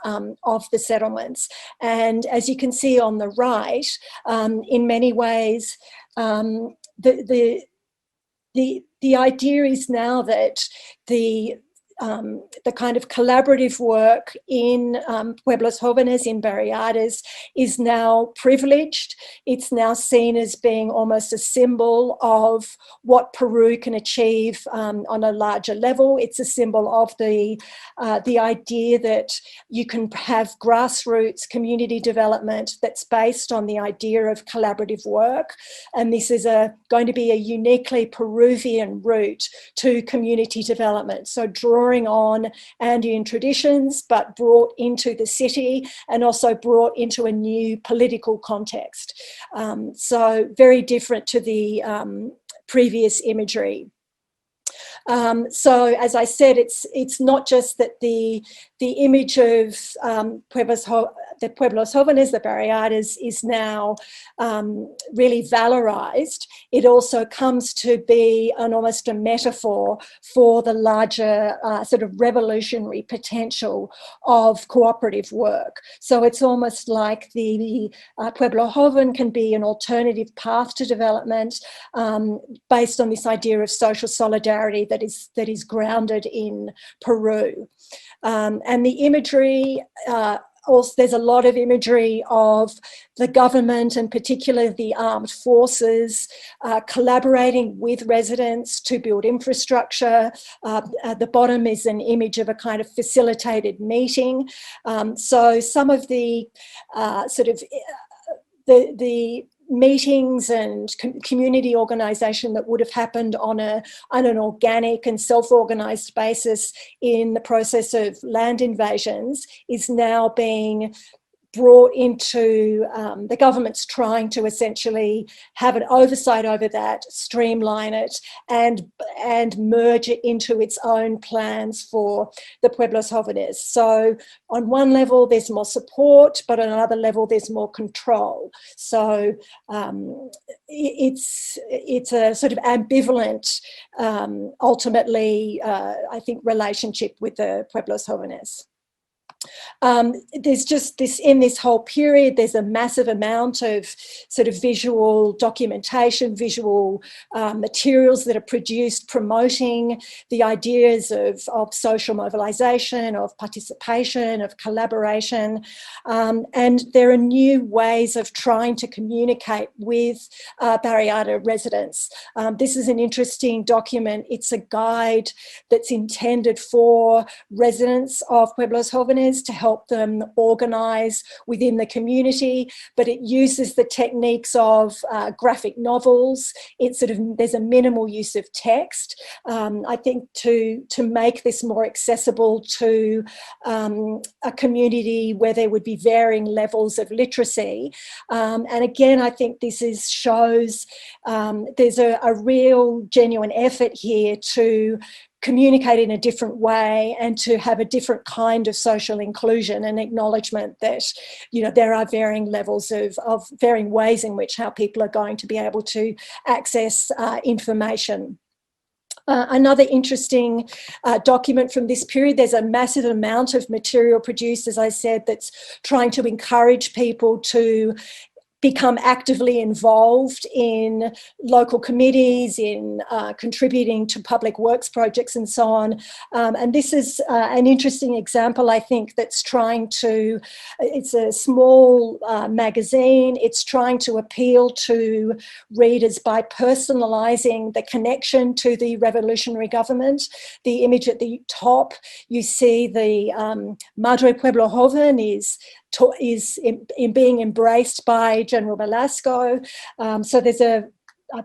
of the settlements. And as you can see on the right, in many ways, the idea is now that the kind of collaborative work in Pueblos Jóvenes, in barriadas, is now privileged. It's now seen as being almost a symbol of what Peru can achieve on a larger level. It's a symbol of the idea that you can have grassroots community development that's based on the idea of collaborative work. And this is going to be a uniquely Peruvian route to community development. So drawing on Andean traditions, but brought into the city and also brought into a new political context. So very different to the previous imagery. So as I said, it's not just that the image of the Pueblos Jóvenes, the barriadas, is now really valorized. It also comes to be almost a metaphor for the larger sort of revolutionary potential of cooperative work. So it's almost like the Pueblo Joven can be an alternative path to development based on this idea of social solidarity that is grounded in Peru. And the imagery, also, there's a lot of imagery of the government and particularly the armed forces collaborating with residents to build infrastructure. At the bottom is an image of a kind of facilitated meeting. So some of the the meetings and community organisation that would have happened on an organic and self-organised basis in the process of land invasions is now being brought into, the government's trying to essentially have an oversight over that, streamline it, and merge it into its own plans for the Pueblos Jóvenes. So on one level, there's more support, but on another level, there's more control. So it's a sort of ambivalent, ultimately, I think, relationship with the Pueblos Jóvenes. There's just this, in this whole period, there's a massive amount of sort of visual documentation, visual materials that are produced promoting the ideas of social mobilization, of participation, of collaboration. And there are new ways of trying to communicate with Barriada residents. This is an interesting document. It's a guide that's intended for residents of Pueblos Jóvenes to help them organise within the community, but it uses the techniques of graphic novels. It's sort of, there's a minimal use of text, I think, to make this more accessible to a community where there would be varying levels of literacy. And again, I think this shows there's a real genuine effort here to communicate in a different way and to have a different kind of social inclusion and acknowledgement that, you know, there are varying levels of varying ways in which how people are going to be able to access information. Another interesting document from this period, there's a massive amount of material produced, as I said, that's trying to encourage people to become actively involved in local committees, in contributing to public works projects and so on. And this is an interesting example, I think, that's trying to, it's a small magazine, it's trying to appeal to readers by personalising the connection to the revolutionary government. The image at the top, you see the Madre Pueblo Joven is being embraced by General Velasco. So there's a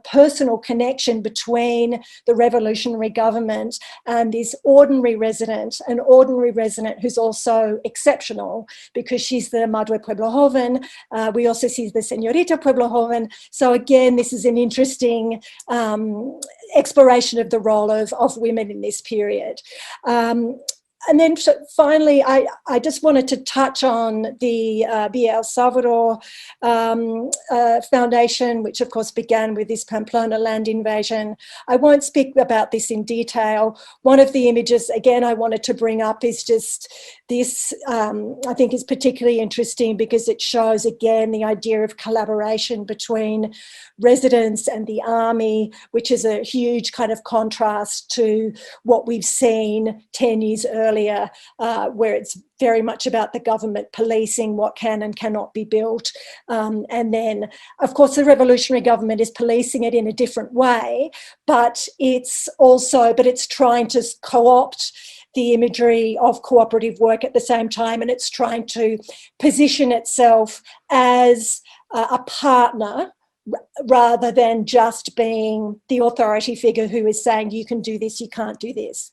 personal connection between the revolutionary government and this ordinary resident, an ordinary resident who's also exceptional because she's the Madre Pueblo Joven. We also see the Señorita Pueblo Joven. So again, this is an interesting exploration of the role of women in this period. And then finally, I just wanted to touch on the Villa El Salvador Foundation, which of course began with this Pamplona land invasion. I won't speak about this in detail. One of the images, again, I wanted to bring up is just this, I think is particularly interesting because it shows, again, the idea of collaboration between residents and the army, which is a huge kind of contrast to what we've seen 10 years earlier, where it's very much about the government policing what can and cannot be built. And then, of course, the revolutionary government is policing it in a different way, but it's trying to co-opt the imagery of cooperative work at the same time, and it's trying to position itself as a partner rather than just being the authority figure who is saying you can do this, you can't do this.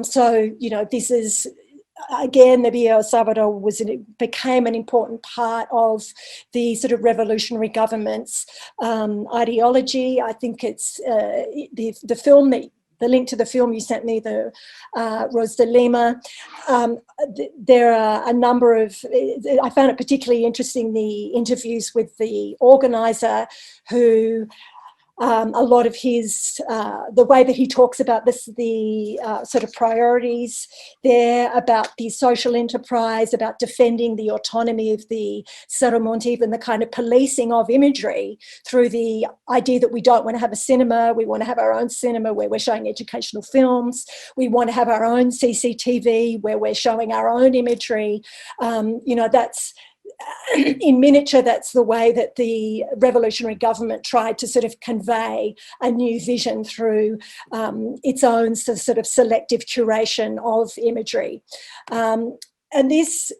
So, you know, this is, again, the Villa El Salvador became an important part of the sort of revolutionary government's ideology. I think it's the film that, the link to the film you sent me, the Rose de Lima, there are a number of, I found it particularly interesting, the interviews with the organiser who, a lot of his, the way that he talks about this, the sort of priorities there about the social enterprise, about defending the autonomy of the Cerro Monte, even the kind of policing of imagery through the idea that we don't want to have a cinema, we want to have our own cinema where we're showing educational films, we want to have our own CCTV where we're showing our own imagery. You know, that's, in miniature, that's the way that the revolutionary government tried to sort of convey a new vision through its own sort of selective curation of imagery. And this,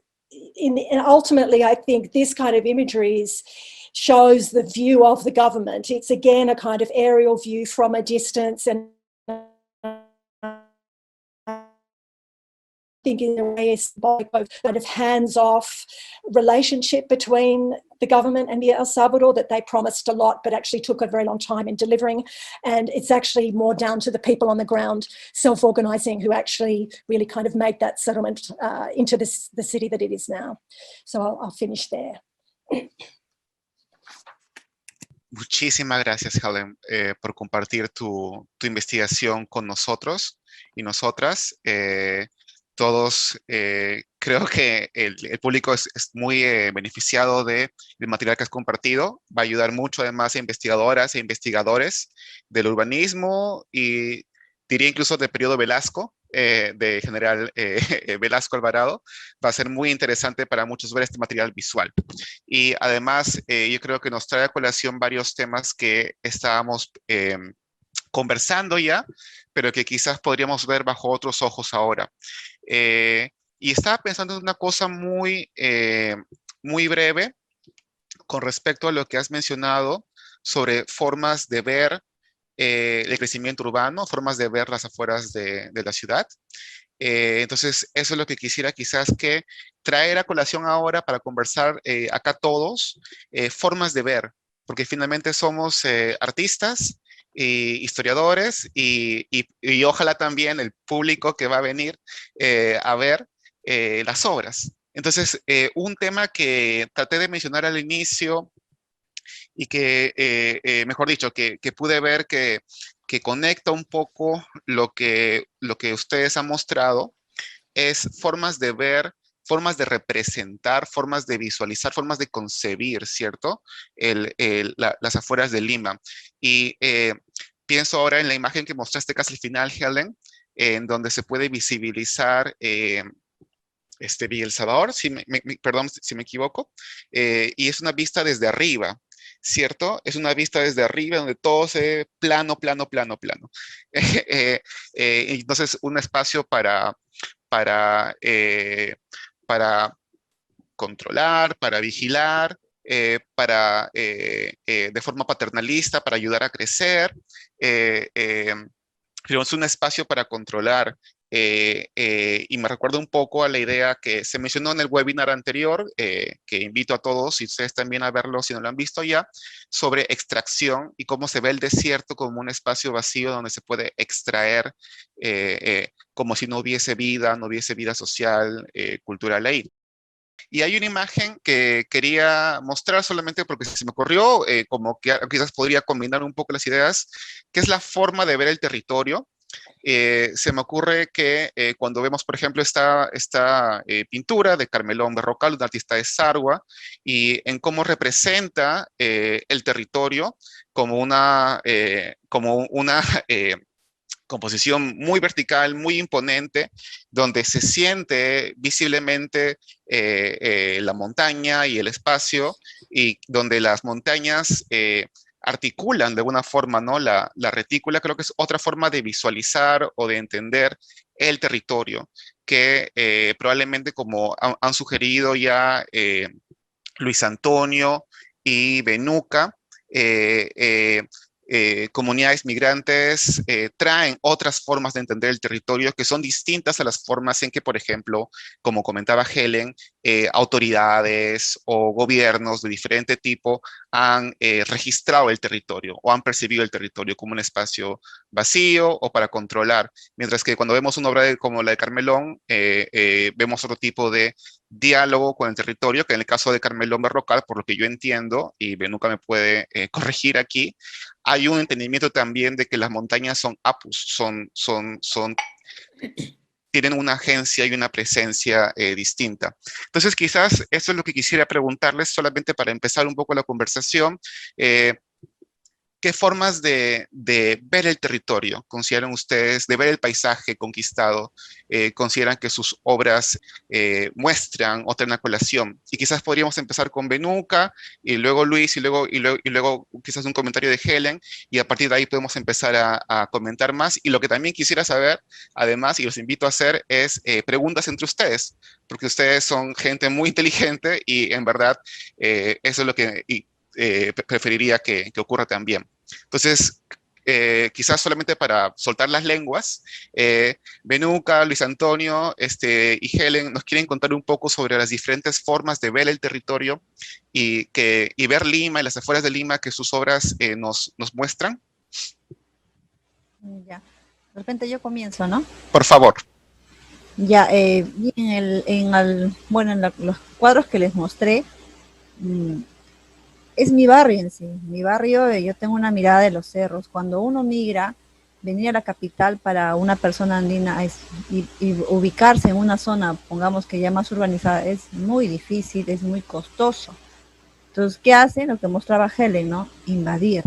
and ultimately, I think this kind of imagery shows the view of the government. It's again a kind of aerial view from a distance, and think in a way is symbolic of kind of hands-off relationship between the government and the El Salvador, that they promised a lot but actually took a very long time in delivering. And it's actually more down to the people on the ground self-organizing who actually really kind of made that settlement into the city that it is now. So I'll finish there. Muchísimas gracias, Helen, por compartir tu investigación con nosotros y nosotras. Todos, creo que el público es muy beneficiado del material que has compartido. Va a ayudar mucho además a investigadoras e investigadores del urbanismo y diría incluso del periodo Velasco, de general Velasco Alvarado. Va a ser muy interesante para muchos ver este material visual. Y además, yo creo que nos trae a colación varios temas que estábamos conversando ya, pero que quizás podríamos ver bajo otros ojos ahora. Y estaba pensando en una cosa muy breve con respecto a lo que has mencionado sobre formas de ver el crecimiento urbano, formas de ver las afueras de la ciudad. Entonces, eso es lo que quisiera quizás que traer a colación ahora para conversar acá todos, formas de ver, porque finalmente somos artistas, y historiadores y ojalá también el público que va a venir a ver las obras. Entonces, un tema que traté de mencionar al inicio y que, mejor dicho, que pude ver que conecta un poco lo que ustedes han mostrado, es formas de ver, formas de representar, formas de visualizar, formas de concebir, ¿cierto? Las afueras de Lima. Y pienso ahora en la imagen que mostraste casi al final, Helen, en donde se puede visibilizar Villa El Salvador, perdón si me equivoco, y es una vista desde arriba, ¿cierto? Es una vista desde arriba donde todo se ve plano, plano, plano, plano. Entonces, un espacio para controlar, para vigilar, de forma paternalista, para ayudar a crecer, pero es un espacio para controlar. Y me recuerda un poco a la idea que se mencionó en el webinar anterior, que invito a todos y ustedes también a verlo si no lo han visto ya, sobre extracción y cómo se ve el desierto como un espacio vacío donde se puede extraer como si no hubiese vida social, cultural ahí. Y hay una imagen que quería mostrar solamente porque se me ocurrió, como que quizás podría combinar un poco las ideas, que es la forma de ver el territorio. Se me ocurre que cuando vemos, por ejemplo, esta pintura de Carmelón Berrocal, un artista de Sarwa, y en cómo representa el territorio como una composición muy vertical, muy imponente, donde se siente visiblemente la montaña y el espacio, y donde las montañas articulan de alguna forma, ¿no? La retícula. Creo que es otra forma de visualizar o de entender el territorio, que probablemente, como han sugerido ya Luis Antonio y Benuca, comunidades migrantes traen otras formas de entender el territorio que son distintas a las formas en que, por ejemplo, como comentaba Helen, autoridades o gobiernos de diferente tipo han registrado el territorio o han percibido el territorio como un espacio vacío o para controlar. Mientras que cuando vemos una obra como la de Carmelón, vemos otro tipo de diálogo con el territorio, que en el caso de Carmelón Berrocal, por lo que yo entiendo, y Benuca me puede corregir aquí, hay un entendimiento también de que las montañas son apus, tienen una agencia y una presencia distinta. Entonces, quizás eso es lo que quisiera preguntarles, solamente para empezar un poco la conversación. ¿Qué formas de ver el territorio consideran ustedes, de ver el paisaje conquistado, consideran que sus obras muestran o traen a colación? Y quizás podríamos empezar con Benuca, y luego Luis, y luego quizás un comentario de Helen, y a partir de ahí podemos empezar a comentar más. Y lo que también quisiera saber, además, y los invito a hacer, es preguntas entre ustedes, porque ustedes son gente muy inteligente y en verdad eso es lo que preferiría que ocurra también. Entonces, quizás solamente para soltar las lenguas, Benuca, Luis Antonio y Helen nos quieren contar un poco sobre las diferentes formas de ver el territorio y ver Lima y las afueras de Lima que sus obras nos muestran. Ya, de repente yo comienzo, ¿no? Por favor. Ya, bueno, los cuadros que les mostré, mm, es mi barrio en sí. Mi barrio, yo tengo una mirada de los cerros. Cuando uno migra, venir a la capital para una persona andina y ubicarse en una zona, pongamos que ya más urbanizada, es muy difícil, es muy costoso. Entonces, ¿qué hacen? Lo que mostraba Helen, ¿no? Invadir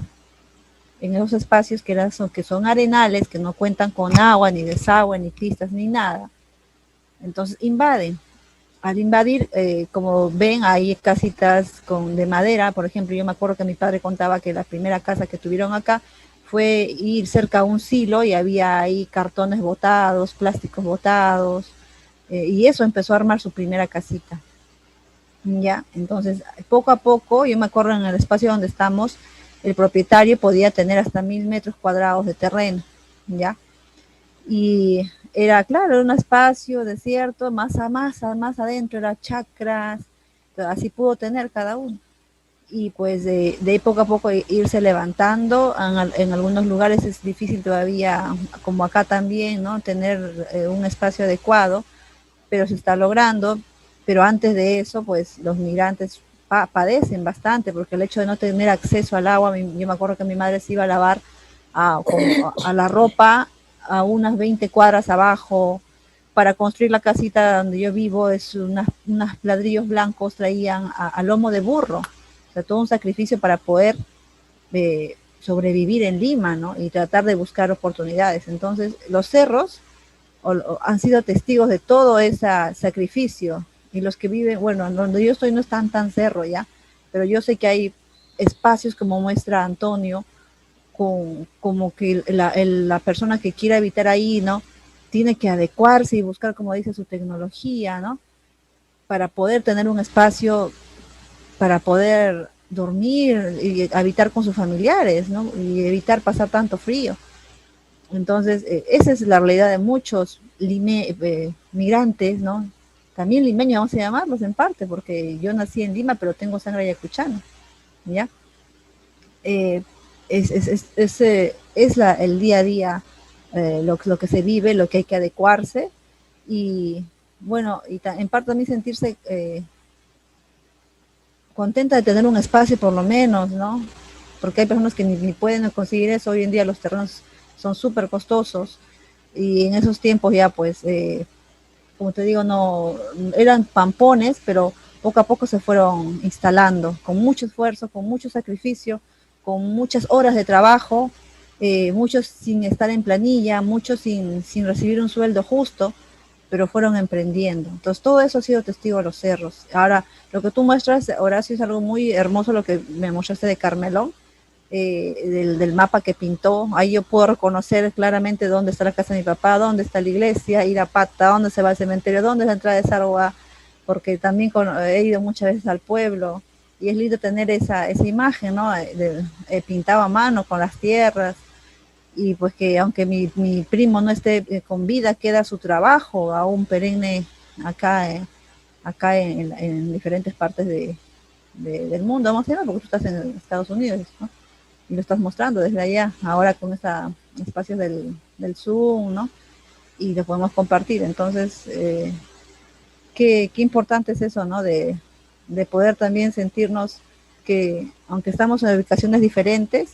en esos espacios que son arenales, que no cuentan con agua, ni desagüe, ni pistas, ni nada. Entonces, invaden. Al invadir, como ven, hay casitas de madera. Por ejemplo, yo me acuerdo que mi padre contaba que la primera casa que tuvieron acá fue ir cerca a un silo y había ahí cartones botados, plásticos botados, y eso empezó a armar su primera casita. Ya, entonces poco a poco, yo me acuerdo en el espacio donde estamos, el propietario podía tener hasta 1000 metros cuadrados de terreno, ya, y era, claro, era un espacio desierto, más adentro era chacras, así pudo tener cada uno. Y pues de ahí poco a poco irse levantando, en algunos lugares es difícil todavía, como acá también, ¿no? Tener un espacio adecuado, pero se está logrando. Pero antes de eso, pues los migrantes padecen bastante, porque el hecho de no tener acceso al agua, yo me acuerdo que mi madre se iba a lavar a la ropa a unas 20 cuadras abajo. Para construir la casita donde yo vivo, es unos ladrillos blancos traían a lomo de burro. O sea, todo un sacrificio para poder sobrevivir en Lima, ¿no? Y tratar de buscar oportunidades. Entonces, los cerros han sido testigos de todo ese sacrificio. Y los que viven, bueno, donde yo estoy no es tan cerro ya, pero yo sé que hay espacios como muestra Antonio, como que la persona que quiera habitar ahí, ¿no? Tiene que adecuarse y buscar, como dice, su tecnología, ¿no? Para poder tener un espacio, para poder dormir y habitar con sus familiares, ¿no? Y evitar pasar tanto frío. Entonces, esa es la realidad de muchos migrantes, ¿no? También limeños vamos a llamarlos en parte, porque yo nací en Lima, pero tengo sangre ayacuchana, ¿ya? Eh, el día a día, lo que se vive, lo que hay que adecuarse, y bueno, en parte también sentirse contenta de tener un espacio por lo menos, ¿no? Porque hay personas que ni pueden conseguir eso. Hoy en día los terrenos son súper costosos, y en esos tiempos ya pues, como te digo, no eran pampones, pero poco a poco se fueron instalando con mucho esfuerzo, con mucho sacrificio, con muchas horas de trabajo, muchos sin estar en planilla, muchos sin recibir un sueldo justo, pero fueron emprendiendo. Entonces, todo eso ha sido testigo de los cerros. Ahora, lo que tú muestras, Horacio, es algo muy hermoso, lo que me mostraste de Carmelón, del mapa que pintó. Ahí yo puedo reconocer claramente dónde está la casa de mi papá, dónde está la iglesia, Irapata, dónde se va al cementerio, dónde es la entrada de Sarua, porque también he ido muchas veces al pueblo, y es lindo tener esa imagen, ¿no? Pintado a mano con las tierras. Y pues que aunque mi primo no esté con vida, queda su trabajo aún perenne acá, en diferentes partes del mundo, vamos a decir, porque tú estás en Estados Unidos, ¿no? Y lo estás mostrando desde allá, ahora con estos espacios del Zoom, ¿no? Y lo podemos compartir. Entonces, qué importante es eso, ¿no? De poder también sentirnos que, aunque estamos en ubicaciones diferentes,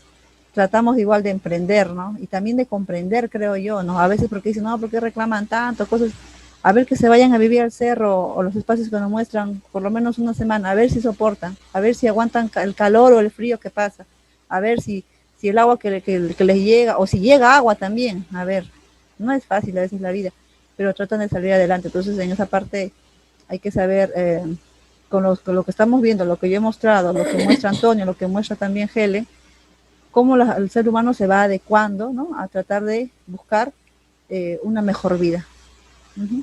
tratamos igual de emprender, ¿no? Y también de comprender, creo yo, ¿no? A veces porque dicen, no, ¿por qué reclaman tanto? Cosas, a ver que se vayan a vivir al cerro o los espacios que nos muestran por lo menos una semana, a ver si soportan, a ver si aguantan el calor o el frío que pasa, a ver si el agua que les llega, o si llega agua también, a ver, no es fácil a veces la vida, pero tratan de salir adelante. Entonces, en esa parte hay que saber, con lo que estamos viendo, lo que yo he mostrado, lo que muestra Antonio, lo que muestra también Helen, cómo el ser humano se va adecuando, ¿no? A tratar de buscar una mejor vida. Uh-huh.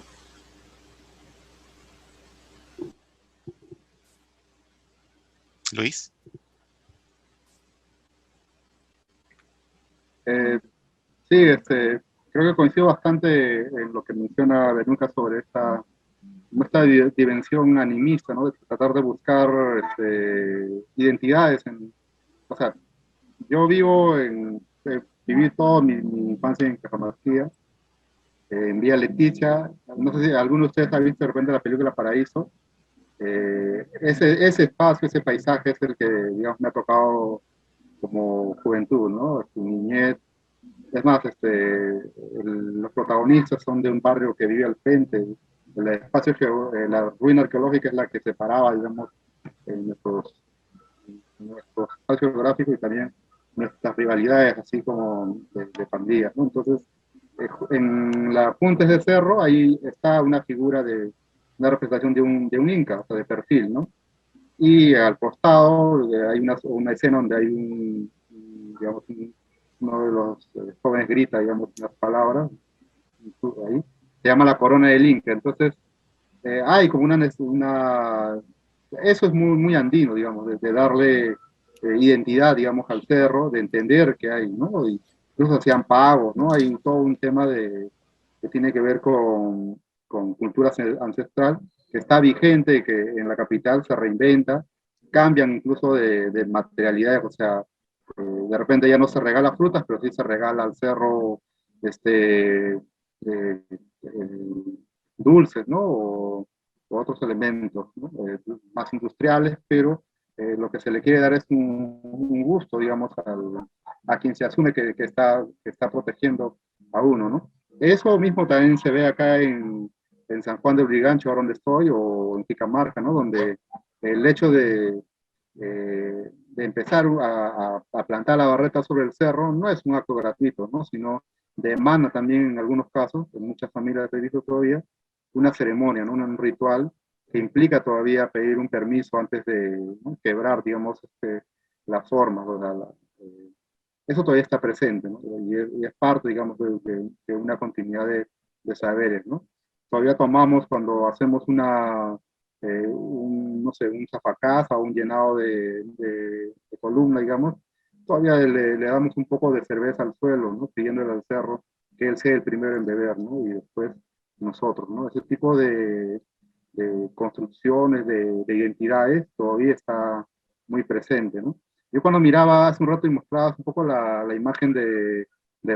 Luis. Sí, creo que coincido bastante en lo que menciona Verónica sobre esta dimensión animista, ¿no? De tratar de buscar identidades. O sea, yo viví toda mi infancia en Cajamarquía, en Vía Leticia. No sé si alguno de ustedes ha visto de repente la película Paraíso. Ese espacio, ese paisaje es el que, digamos, me ha tocado como juventud, ¿no? Su niñez. Es más, los protagonistas son de un barrio que vive al frente. La ruina arqueológica es la que separaba, digamos, nuestro espacio geográfico y también nuestras rivalidades, así como de pandillas, ¿no? Entonces, en la punta de ese cerro, ahí está una figura una representación de un inca, o sea, de perfil, ¿no? Y al costado hay una escena donde hay digamos, uno de los jóvenes grita, digamos, unas palabras, ahí, se llama la corona del Inca. Entonces, hay como eso es muy, muy andino, digamos, de darle identidad, digamos, al cerro, de entender que hay, ¿no? Y incluso hacían pagos, ¿no? Hay todo un tema que tiene que ver con cultura ancestral, que está vigente, que en la capital se reinventa, cambian incluso de materialidades, o sea, de repente ya no se regala frutas, pero sí se regala al cerro este, eh, dulces, ¿no? O otros elementos, ¿no? Más industriales, pero lo que se le quiere dar es un gusto, digamos, a quien se asume que está protegiendo a uno, ¿no? Eso mismo también se ve acá en San Juan de Urigancho, donde estoy, o en Picamarca, ¿no? Donde el hecho de empezar a plantar la barreta sobre el cerro no es un acto gratuito, ¿no? Sino demanda también en algunos casos, en muchas familias he visto todavía, una ceremonia, ¿no? Un ritual que implica todavía pedir un permiso antes de, ¿no? Quebrar, digamos, las formas, o sea, eso todavía está presente, ¿no? Y es parte, digamos, de una continuidad de saberes, ¿no? Todavía tomamos cuando hacemos no sé, un zafacasa o un llenado de columna, digamos, todavía le damos un poco de cerveza al suelo, ¿no? Pidiéndole al cerro que él sea el primero en beber, ¿no? Y después nosotros, ¿no? Ese tipo de construcciones, de identidades, todavía está muy presente, ¿no? Yo cuando miraba hace un rato y mostrabas un poco la imagen del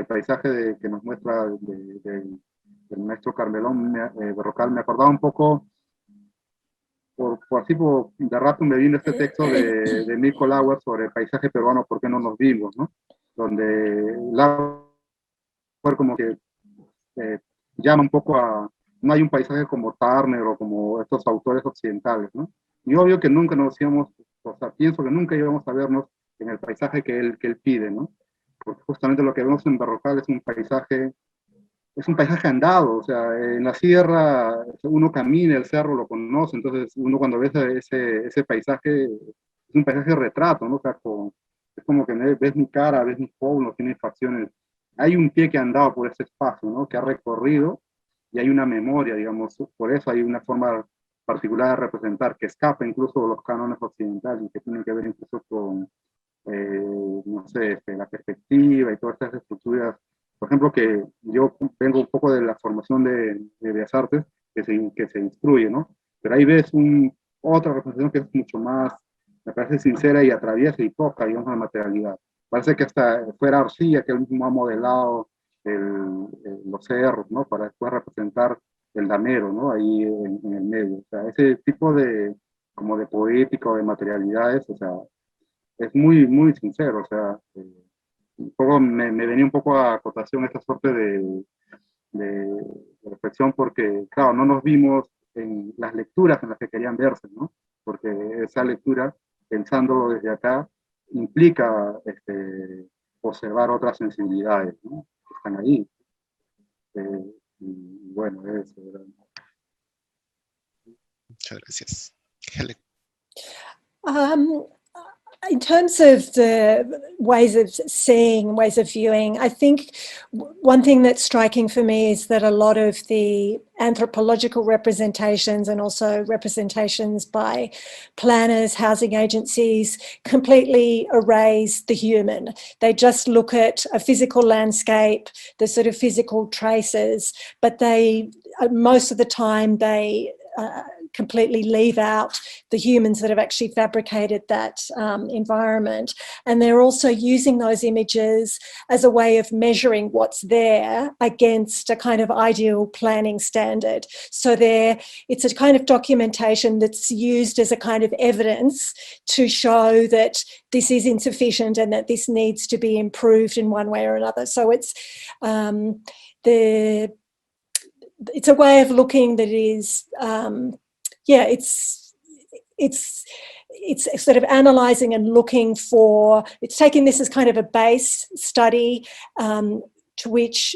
paisaje que nos muestra del maestro Carmelón Berrocal, me acordaba un poco, de rato me vino este texto de Mirko Lauer sobre el paisaje peruano, ¿por qué no nos vimos? ¿No? Donde Lauer como que eh, llama un poco no hay un paisaje como Turner o como estos autores occidentales, ¿no? Y obvio que nunca nos íbamos, o sea, pienso que nunca íbamos a vernos en el paisaje que él pide, ¿no? Porque justamente lo que vemos en Berrocal es un paisaje andado, o sea, en la sierra uno camina, el cerro lo conoce, entonces uno cuando ve ese paisaje, es un paisaje retrato, ¿no? O sea, es como que ves mi cara, ves mis pómulos, tiene facciones. Hay un pie que ha andado por ese espacio, ¿no? Que ha recorrido y hay una memoria, digamos, por eso hay una forma particular de representar que escapa incluso de los cánones occidentales y que tiene que ver incluso con, no sé, la perspectiva y todas estas estructuras. Por ejemplo, que yo vengo un poco de la formación de Bellas Artes, que se instruye, ¿no? Pero ahí ves otra representación que es mucho más, me parece sincera y atraviesa y toca, digamos, la materialidad. Parece que hasta fuera arcilla que él mismo ha modelado los cerros, ¿no? Para después representar el damero, ¿no? Ahí en el medio. O sea, ese tipo como de poética o de materialidades, o sea, es muy, muy sincero, o sea, un poco me venía un poco a acotación esta suerte de reflexión porque, claro, no nos vimos en las lecturas en las que querían verse, ¿no? Porque esa lectura, pensándolo desde acá, implica observar otras sensibilidades, ¿no? Que están ahí. Y bueno, eso. ¿Verdad? Muchas gracias. Helen. Um, In terms of the ways of seeing, ways of viewing, I think one thing that's striking for me is that a lot of the anthropological representations and also representations by planners, housing agencies, completely erase the human. They just look at a physical landscape, the sort of physical traces, but they, most of the time, they completely leave out the humans that have actually fabricated that environment. And they're also using those images as a way of measuring what's there against a kind of ideal planning standard. So it's a kind of documentation that's used as a kind of evidence to show that this is insufficient and that this needs to be improved in one way or another. So it's a way of looking that is it's sort of analysing and looking for, it's taking this as kind of a base study to which,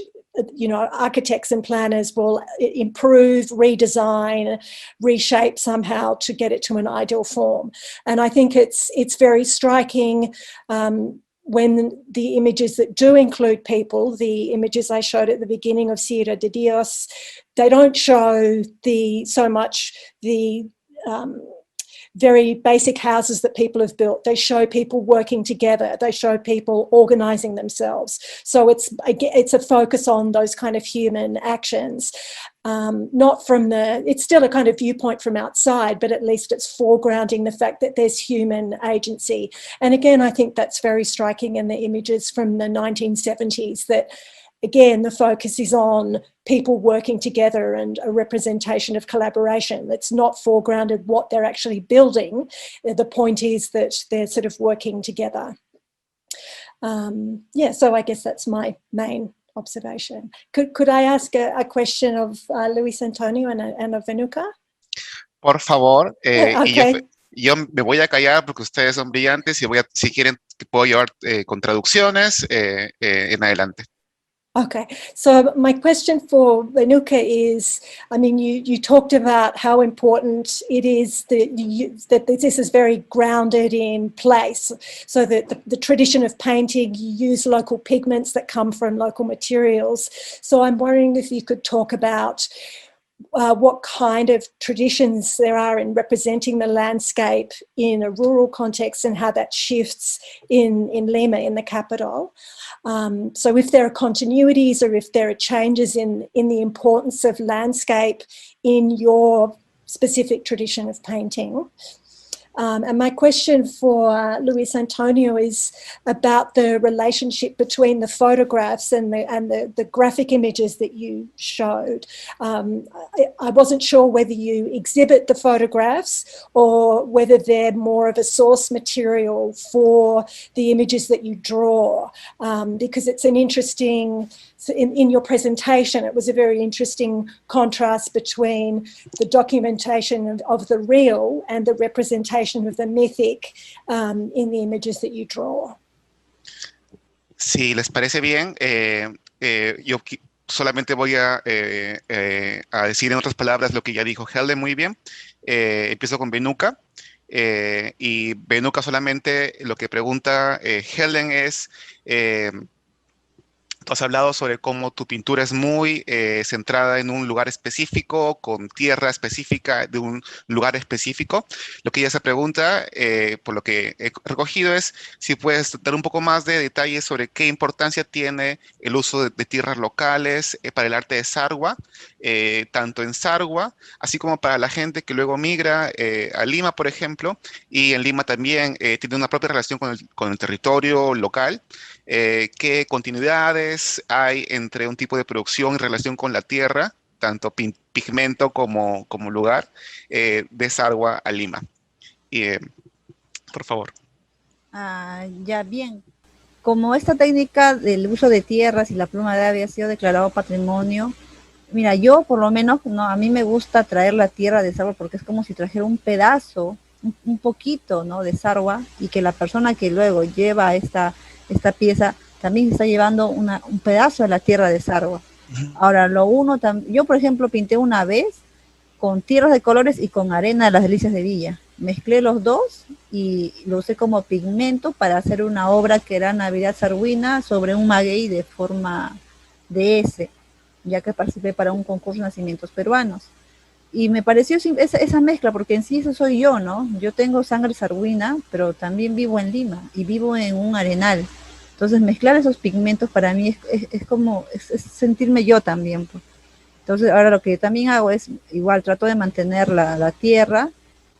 you know, architects and planners will improve, redesign, reshape somehow to get it to an ideal form. And I think it's very striking when the images that do include people, the images I showed at the beginning of Sierra de Dios, they don't show so much the very basic houses that people have built. They show people working together. They show people organising themselves. So it's a focus on those kind of human actions. Not from it's still a kind of viewpoint from outside, but at least it's foregrounding the fact that there's human agency. And again, I think that's very striking in the images from the 1970s, that again, the focus is on people working together and a representation of collaboration. It's not foregrounded what they're actually building. The point is that they're sort of working together. So I guess that's my main observation. Could I ask a question of Luis Antonio and of Venuka? Por favor, Okay. yo me voy a callar porque ustedes son brillantes y si quieren, puedo llevar con traducciones en adelante. Okay, so my question for Venuka is, I mean, you talked about how important it is that this is very grounded in place, so that the tradition of painting, you use local pigments that come from local materials. So I'm wondering if you could talk about what kind of traditions there are in representing the landscape in a rural context and how that shifts in Lima, in the capital. So if there are continuities or if there are changes in the importance of landscape in your specific tradition of painting. And my question for Luis Antonio is about the relationship between the photographs and the graphic images that you showed. I wasn't sure whether you exhibit the photographs or whether they're more of a source material for the images that you draw, because it's an interesting, in your presentation, it was a very interesting contrast between the documentation of the real and the representation of the mythic in the images that you draw. Si les parece bien, yo solamente voy a decir en otras palabras lo que ya dijo Helen muy bien. Empiezo con Venuka. Y Venuka solamente lo que pregunta Helen es... Tú has hablado sobre cómo tu pintura es muy centrada en un lugar específico, con tierra específica de un lugar específico. Lo que ella se pregunta, por lo que he recogido, es si puedes dar un poco más de detalles sobre qué importancia tiene el uso de tierras locales para el arte de Sarwa, tanto en Sarwa, así como para la gente que luego migra a Lima, por ejemplo, y en Lima también tiene una propia relación con el territorio local. ¿Qué continuidades hay entre un tipo de producción en relación con la tierra, tanto pigmento como lugar, de Sarwa a Lima? Por favor. Ya bien. Como esta técnica del uso de tierras y la pluma de ave ha sido declarado patrimonio, mira, yo por lo menos, no, a mí me gusta traer la tierra de Sarwa porque es como si trajera un pedazo, un poquito, ¿no?, de Sarwa, y que la persona que luego lleva esta pieza también está llevando un pedazo de la tierra de Sarwa. Ahora, yo por ejemplo pinté una vez con tierras de colores y con arena de las delicias de Villa, mezclé los dos y lo usé como pigmento para hacer una obra que era Navidad Sarwina sobre un maguey de forma de S, ya que participé para un concurso de nacimientos peruanos. Y me pareció esa mezcla, porque en sí eso soy yo, ¿no? Yo tengo sangre sarwina, pero también vivo en Lima y vivo en un arenal. Entonces mezclar esos pigmentos para mí es como, es sentirme yo también, pues. Entonces ahora lo que también hago es, igual trato de mantener la tierra,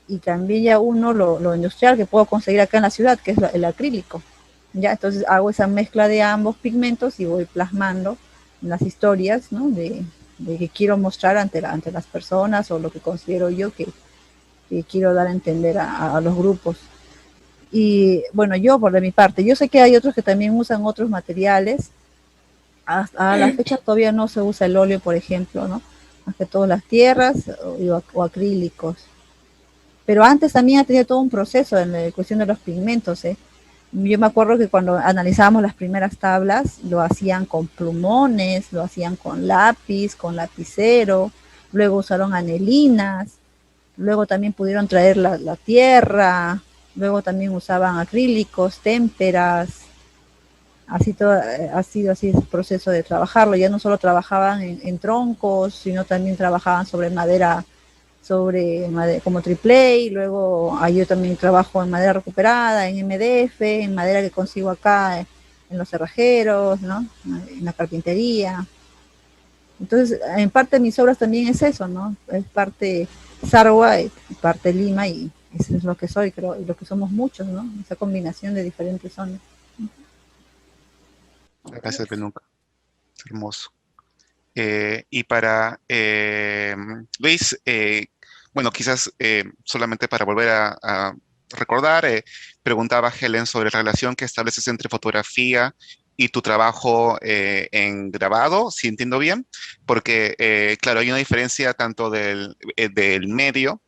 y también ya uno lo industrial que puedo conseguir acá en la ciudad, que es el acrílico. Ya, entonces hago esa mezcla de ambos pigmentos y voy plasmando las historias, ¿no? De que quiero mostrar ante las personas, o lo que considero yo que quiero dar a entender a los grupos. Y bueno, yo por de mi parte, yo sé que hay otros que también usan otros materiales. A la fecha todavía no se usa el óleo, por ejemplo, ¿no? Más que todas las tierras o acrílicos. Pero antes también ha tenido todo un proceso en la cuestión de los pigmentos, ¿eh? Yo me acuerdo que cuando analizábamos las primeras tablas, lo hacían con plumones, lo hacían con lápiz, con lapicero, luego usaron anilinas, luego también pudieron traer la tierra, luego también usaban acrílicos, témperas, así todo, ha sido así el proceso de trabajarlo. Ya no solo trabajaban en troncos, sino también trabajaban sobre madera, como triple A. Luego yo también trabajo en madera recuperada, en MDF, en madera que consigo acá en los cerrajeros, ¿no? En la carpintería. Entonces, en parte de mis obras también es eso, ¿no? Es parte Sarwa y parte Lima, y eso es lo que soy, creo, y lo que somos muchos, ¿no? Esa combinación de diferentes zonas. Gracias, Benuca. Hermoso. Y para Luis, bueno, quizás solamente para volver a recordar, preguntaba Helen sobre la relación que estableces entre fotografía y tu trabajo en grabado, si entiendo bien, porque claro, hay una diferencia tanto del medio,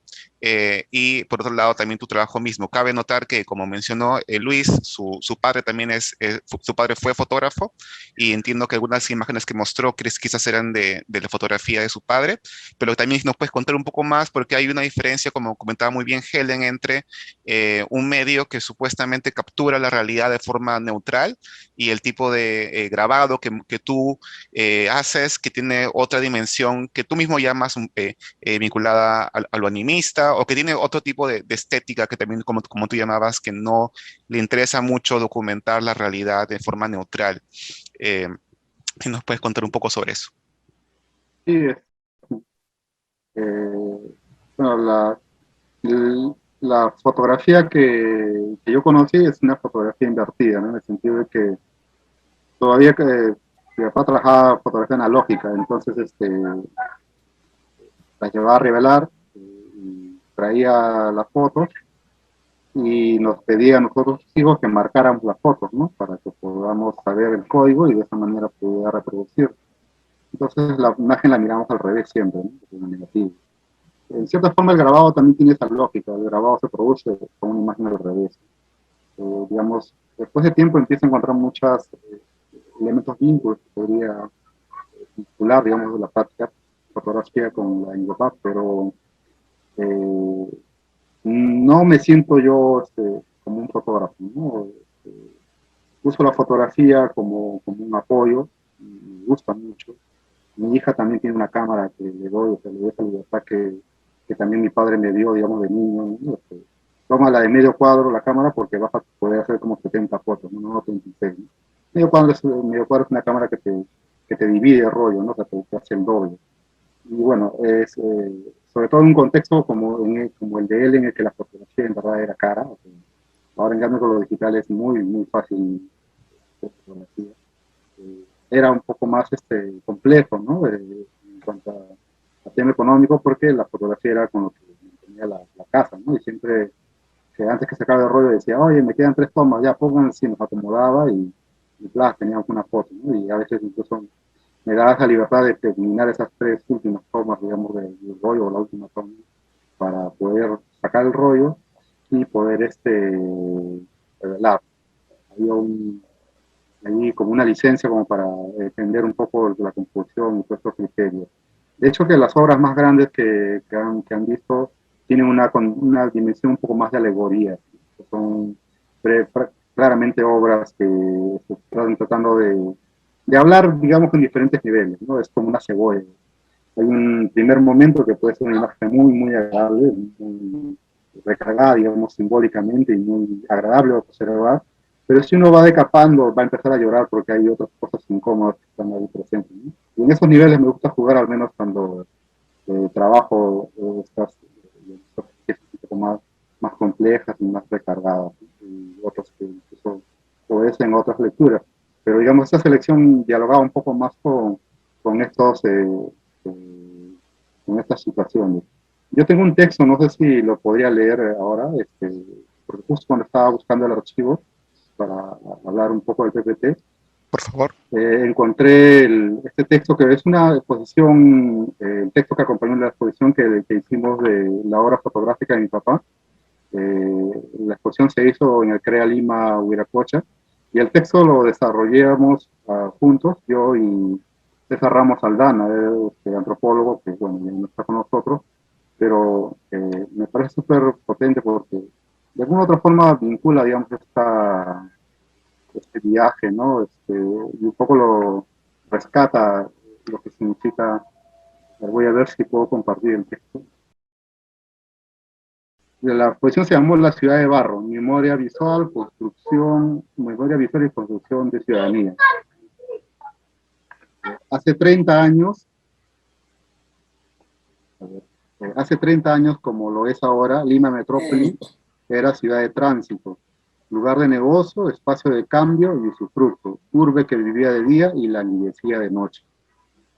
y por otro lado también tu trabajo mismo. Cabe notar que, como mencionó Luis, su padre también su padre fue fotógrafo, y entiendo que algunas imágenes que mostró quizás eran de la fotografía de su padre, pero también nos puedes contar un poco más, porque hay una diferencia, como comentaba muy bien Helen, entre un medio que supuestamente captura la realidad de forma neutral, y el tipo de grabado que tú haces, que tiene otra dimensión que tú mismo llamas vinculada a lo animista, o que tiene otro tipo de estética que también, como tú llamabas, que no le interesa mucho documentar la realidad de forma neutral. Eh, si nos puedes contar un poco sobre eso. Sí, bueno, la fotografía que yo conocí es una fotografía invertida, ¿no? En el sentido de que todavía que mi papá trabajaba fotografía analógica, entonces la llevaba a revelar, y traía las fotos y nos pedía a nosotros hijos que marcáramos las fotos, ¿no? Para que podamos saber el código y de esa manera pudiera reproducir. Entonces la imagen la miramos al revés siempre, ¿no? En negativo. En cierta forma el grabado también tiene esa lógica, el grabado se produce con una imagen al revés. Digamos, después de tiempo empieza a encontrar muchos elementos vínculos que podría vincular, digamos, de la práctica fotografía con la INGOPAC, pero no me siento yo como un fotógrafo, ¿no? Uso la fotografía como un apoyo, me gusta mucho. Mi hija también tiene una cámara que le doy, o sea, le doy esa libertad que también mi padre me dio, digamos, de niño, ¿no? Toma la de medio cuadro la cámara porque vas a poder hacer como 70 fotos, no 26, ¿no? Medio cuadro es una cámara que te divide el rollo, ¿no? O sea, te hace el doble. Y bueno, sobre todo en un contexto como el de él, en el que la fotografía en verdad era cara. O sea, ahora en cambio con lo digital es muy fácil hacer fotografía. Era un poco más complejo, ¿no? En cuanto a tema económico, porque la fotografía era con lo que mantenía la casa, ¿no? Y siempre, que antes que se acabe el rollo, decía, oye, me quedan 3 tomas, ya pongan, si nos acomodaba, y bla, teníamos una foto, ¿no? Y a veces incluso me daba esa libertad de terminar esas 3 últimas tomas, digamos, del rollo, o la última toma, para poder sacar el rollo y poder revelar. Había ahí como una licencia como para entender un poco la composición y todos estos criterios. De hecho, que las obras más grandes que han visto tienen una dimensión un poco más de alegoría. Son claramente obras que se están tratando de hablar, digamos, en diferentes niveles, ¿no? Es como una cebolla. Hay un primer momento que puede ser una imagen muy, muy agradable, muy recargada, digamos, simbólicamente y muy agradable de observar, pero si uno va decapando, va a empezar a llorar porque hay otras cosas incómodas que están ahí presentes, ¿no? Y en esos niveles me gusta jugar, al menos cuando trabajo estas piezas un poco más complejas y más recargadas, ¿no? Y otros que incluso obedecen otras lecturas. Pero digamos, esta selección dialogaba un poco más con eh, con estas situaciones. Yo tengo un texto, no sé si lo podría leer ahora, porque justo cuando estaba buscando el archivo para hablar un poco del PPT, Por favor. encontré este texto que es una exposición, el texto que acompañó la exposición que hicimos de la obra fotográfica de mi papá. La exposición se hizo en el CREA Lima Huiracocha y el texto lo desarrollamos juntos, yo y César Ramos Aldana, antropólogo que bueno, ya no está con nosotros, pero me parece súper potente porque de alguna otra forma vincula, digamos, este viaje, ¿no? Y un poco lo rescata lo que significa. Voy a ver si puedo compartir el texto. La exposición se llamó La ciudad de barro, memoria visual y construcción de ciudadanía. Hace 30 años, hace 30 años, como lo es ahora, Lima Metrópoli era ciudad de tránsito, lugar de negocio, espacio de cambio y usufructo, urbe que vivía de día y languidecía de noche.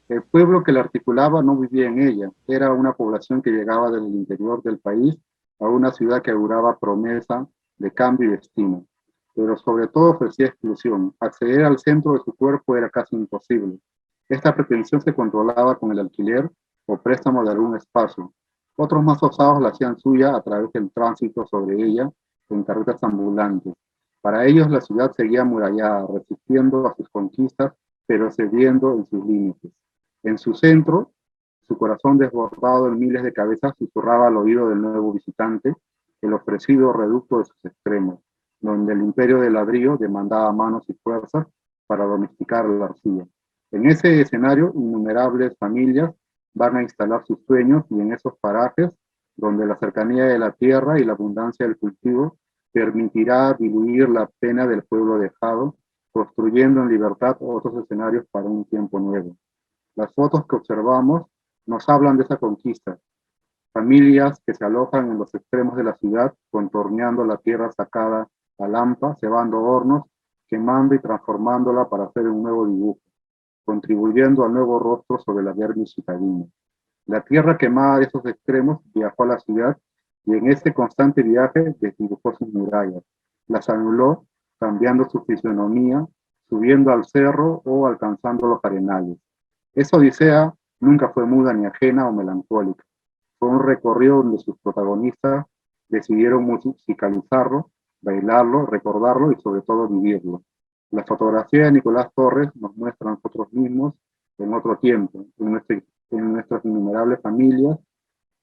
El pueblo que la articulaba no vivía en ella, era una población que llegaba desde el interior del país a una ciudad que auguraba promesa de cambio y destino, pero sobre todo ofrecía exclusión. Acceder al centro de su cuerpo era casi imposible. Esta pretensión se controlaba con el alquiler o préstamo de algún espacio. Otros más osados la hacían suya a través del tránsito sobre ella en carretas ambulantes. Para ellos la ciudad seguía amurallada, resistiendo a sus conquistas, pero cediendo en sus límites. En su centro, su corazón desbordado en miles de cabezas susurraba al oído del nuevo visitante el ofrecido reducto de sus extremos, donde el imperio del ladrillo demandaba manos y fuerzas para domesticar la arcilla. En ese escenario, innumerables familias van a instalar sus sueños y en esos parajes, donde la cercanía de la tierra y la abundancia del cultivo permitirá diluir la pena del pueblo dejado, construyendo en libertad otros escenarios para un tiempo nuevo. Las fotos que observamos nos hablan de esa conquista. Familias que se alojan en los extremos de la ciudad, contorneando la tierra sacada a lampa, cebando hornos, quemando y transformándola para hacer un nuevo dibujo, contribuyendo al nuevo rostro sobre la vermis citadina. La tierra quemada de esos extremos viajó a la ciudad y en este constante viaje desdibujó sus murallas, las anuló, cambiando su fisonomía, subiendo al cerro o alcanzando los arenales. Esa odisea nunca fue muda ni ajena o melancólica. Fue un recorrido donde sus protagonistas decidieron musicalizarlo, bailarlo, recordarlo y sobre todo vivirlo. La fotografía de Nicolás Torres nos muestra a nosotros mismos en otro tiempo, en nuestras innumerables familias,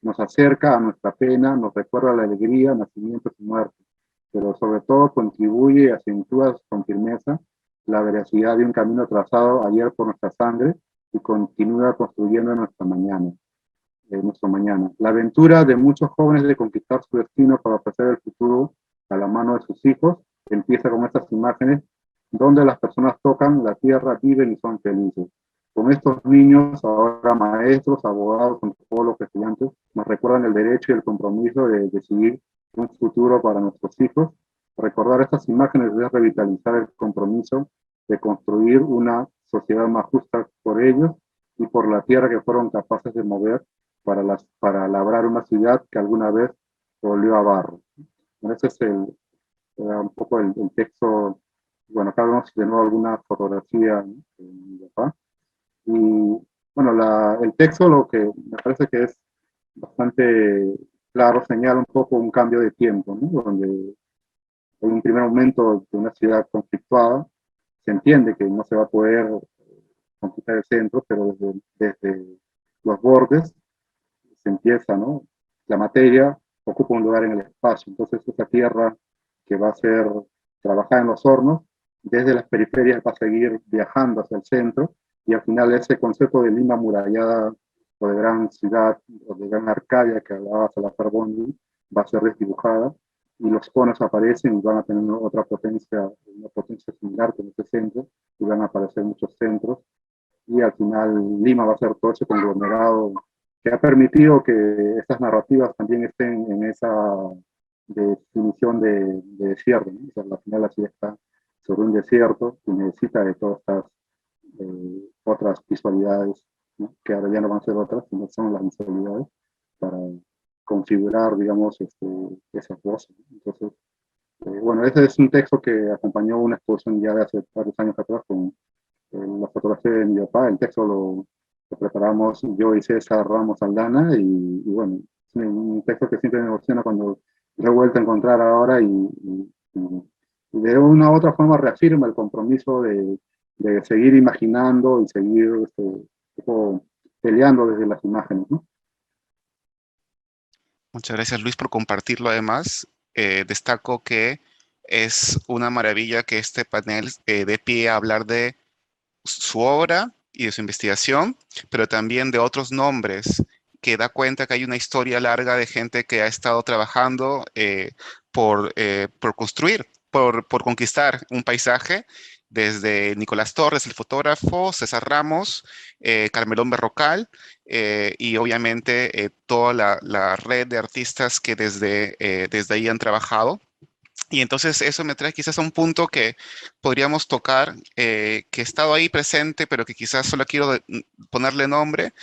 nos acerca a nuestra pena, nos recuerda la alegría, nacimientos y muertes, pero sobre todo contribuye y acentúa con firmeza la veracidad de un camino trazado ayer por nuestra sangre y continúa construyendo nuestro mañana. La aventura de muchos jóvenes de conquistar su destino para ofrecer el futuro a la mano de sus hijos empieza con estas imágenes donde las personas tocan la tierra, viven y son felices. Con estos niños, ahora maestros, abogados, antropólogos, estudiantes, nos recuerdan el derecho y el compromiso de decidir un futuro para nuestros hijos. Recordar estas imágenes es revitalizar el compromiso de construir una sociedad más justa por ellos y por la tierra que fueron capaces de mover para labrar una ciudad que alguna vez volvió a barro. Ese es un poco el texto. Bueno, acá vemos de nuevo alguna fotografía, ¿no?, de mi papá. Y bueno, el texto lo que me parece que es bastante claro, señala un poco un cambio de tiempo, ¿no?, donde en un primer momento de una ciudad conflictuada, se entiende que no se va a poder conquistar el centro, pero desde los bordes se empieza, ¿no?, la materia ocupa un lugar en el espacio. Entonces esa tierra que va a ser trabajada en los hornos, desde las periferias va a seguir viajando hacia el centro, y al final ese concepto de Lima amurallada o de gran ciudad o de gran Arcadia que hablaba Salazar Bondi va a ser desdibujada, y los conos aparecen y van a tener otra potencia, una potencia similar con este centro, y van a aparecer muchos centros, y al final Lima va a ser todo ese conglomerado que ha permitido que estas narrativas también estén en esa definición de desierto, ¿no? O sea, al final la ciudad está sobre un desierto y necesita de todas estas otras visualidades, ¿no? Que ahora ya no van a ser otras, sino son las visualidades para configurar, digamos, esas voces. Entonces, bueno, ese es un texto que acompañó una exposición ya de hace varios años atrás con la fotografía de mi papá. El texto lo preparamos yo y César Ramos Aldana, y bueno, es un texto que siempre me emociona cuando lo he vuelto a encontrar ahora, y de una u otra forma reafirma el compromiso de seguir imaginando y seguir peleando desde las imágenes, ¿no? Muchas gracias, Luis, por compartirlo. Además, destaco que es una maravilla que este panel dé pie a hablar de su obra y de su investigación, pero también de otros nombres, que da cuenta que hay una historia larga de gente que ha estado trabajando por construir, por conquistar un paisaje, desde Nicolás Torres, el fotógrafo, César Ramos, Carmelón Berrocal, y obviamente toda la red de artistas que desde ahí han trabajado. Y entonces eso me trae quizás a un punto que podríamos tocar, que he estado ahí presente, pero que quizás solo quiero ponerle nombre: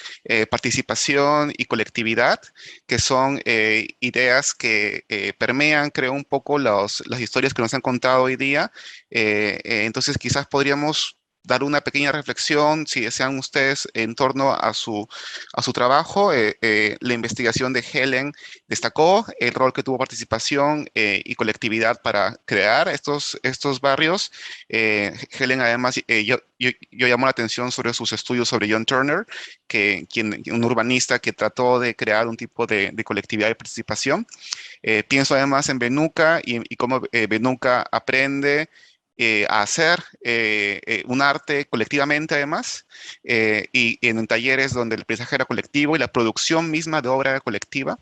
participación y colectividad, que son ideas que permean, creo, un poco las historias que nos han contado hoy día. Entonces quizás podríamos dar una pequeña reflexión, si desean ustedes, en torno a su trabajo. La investigación de Helen destacó el rol que tuvo participación y colectividad para crear estos barrios. Helen, además, yo llamo la atención sobre sus estudios sobre John Turner, un urbanista que trató de crear un tipo de colectividad y participación. Pienso además en Benuca y cómo Benuca aprende a hacer un arte colectivamente, además, y en talleres donde el paisaje era colectivo y la producción misma de obra era colectiva.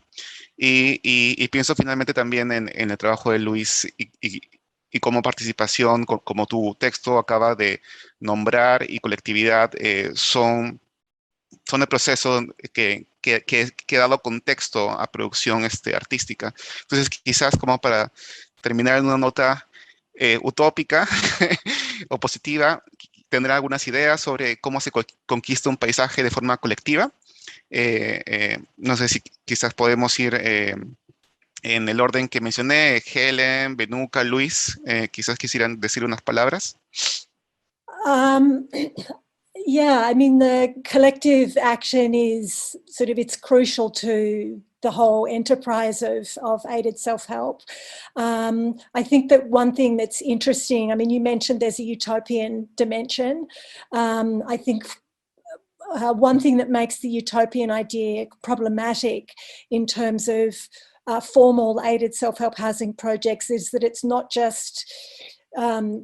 Y pienso finalmente también en el trabajo de Luis y como participación, como tu texto acaba de nombrar, y colectividad, son el proceso que ha dado contexto a producción artística. Entonces, quizás como para terminar en una nota utópica o positiva, tendrá algunas ideas sobre cómo se conquista un paisaje de forma colectiva. No sé si quizás podemos ir en el orden que mencioné: Helen, Benuca, Luis. Quizás quisieran decir unas palabras. Yeah, I mean, the collective action is it's crucial to the whole enterprise of aided self-help. I think that one thing that's interesting, I mean, you mentioned there's a utopian dimension. I think one thing that makes the utopian idea problematic in terms of formal aided self-help housing projects is that it's not just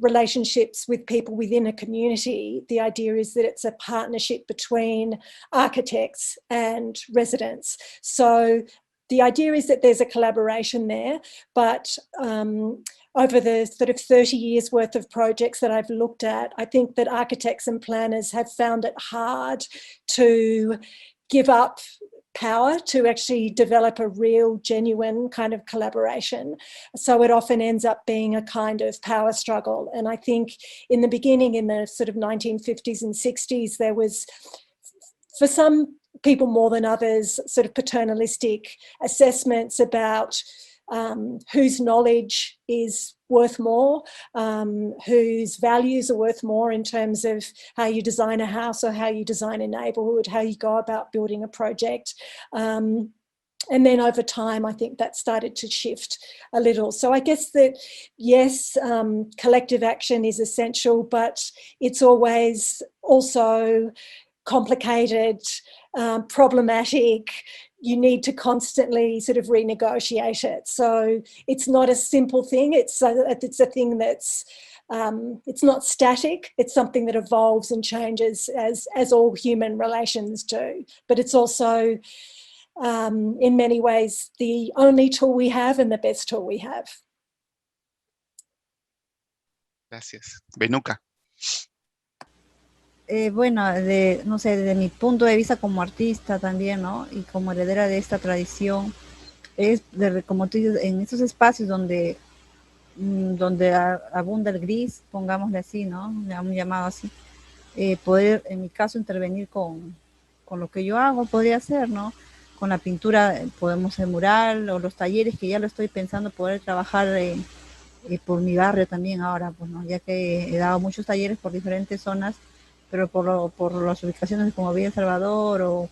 relationships with people within a community. The idea is that it's a partnership between architects and residents. So the idea is that there's a collaboration there, but over the 30 years worth of projects that I've looked at, I think that architects and planners have found it hard to give up power to actually develop a real, genuine kind of collaboration. So it often ends up being a kind of power struggle. And I think in the beginning, in the 1950s and 60s, there was, for some people more than others, paternalistic assessments about whose knowledge is worth more, whose values are worth more in terms of how you design a house or how you design a neighbourhood, how you go about building a project. And then over time, I think that started to shift a little. So I guess that, yes, collective action is essential, but it's always also complicated, problematic. you need to constantly sort of renegotiate it. So it's not a simple thing. It's a thing that's, it's not static. It's something that evolves and changes as all human relations do. But it's also, in many ways, the only tool we have and the best tool we have. Gracias. Benuca. Bueno, no sé, desde mi punto de vista como artista también, ¿no? Y como heredera de esta tradición, como tú dices, en esos espacios donde abunda el gris, pongámosle así, ¿no? Un llamado así, poder, en mi caso, intervenir con lo que yo hago, podría ser, ¿no? Con la pintura podemos hacer mural, o los talleres que ya lo estoy pensando poder trabajar por mi barrio también ahora, pues, ¿no? Ya que he dado muchos talleres por diferentes zonas, pero por las ubicaciones como Villa El Salvador o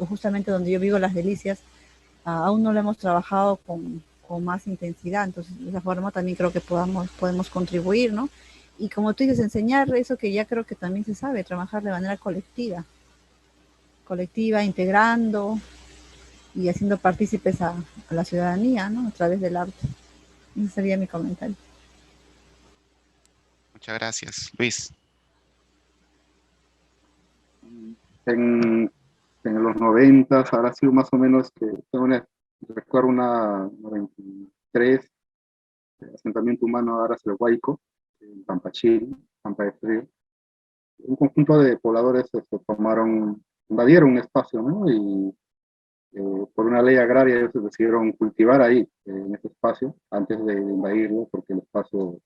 justamente donde yo vivo, Las Delicias, aún no lo hemos trabajado con más intensidad. Entonces, de esa forma también creo que podemos contribuir, ¿no? Y como tú dices, enseñar eso que ya creo que también se sabe, trabajar de manera colectiva, integrando y haciendo partícipes a la ciudadanía, ¿no? A través del arte. Ese sería mi comentario. Muchas gracias. Luis. En los 90, habrá sido más o menos que, recuerdo una 93, asentamiento humano Aras del Huayco, en Pampachil, Pampa de Frío. Un conjunto de pobladores invadieron un espacio, ¿no? Y por una ley agraria ellos decidieron cultivar ahí, en ese espacio, antes de invadirlo, porque el espacio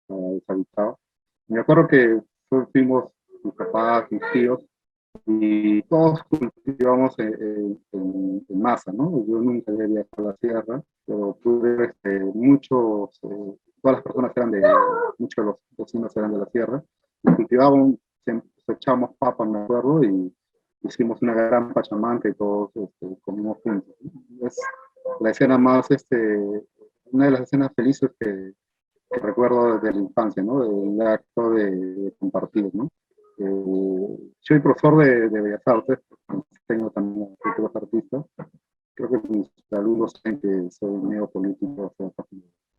estaba deshabitado. Me acuerdo que fuimos mis papás, mis tíos, y todos cultivamos en masa, ¿no? Yo nunca había viajado a la sierra, pero pude ver todas las personas muchos de los vecinos eran de la sierra, y cultivaban, echábamos papas, me acuerdo, y hicimos una gran pachamanca y todos comimos juntos. Es la escena más, una de las escenas felices que recuerdo de la infancia, ¿no? El acto de compartir, ¿no? Soy profesor de Bellas Artes, tengo también futuros artistas. Creo que mis alumnos saben que soy medio político, o sea,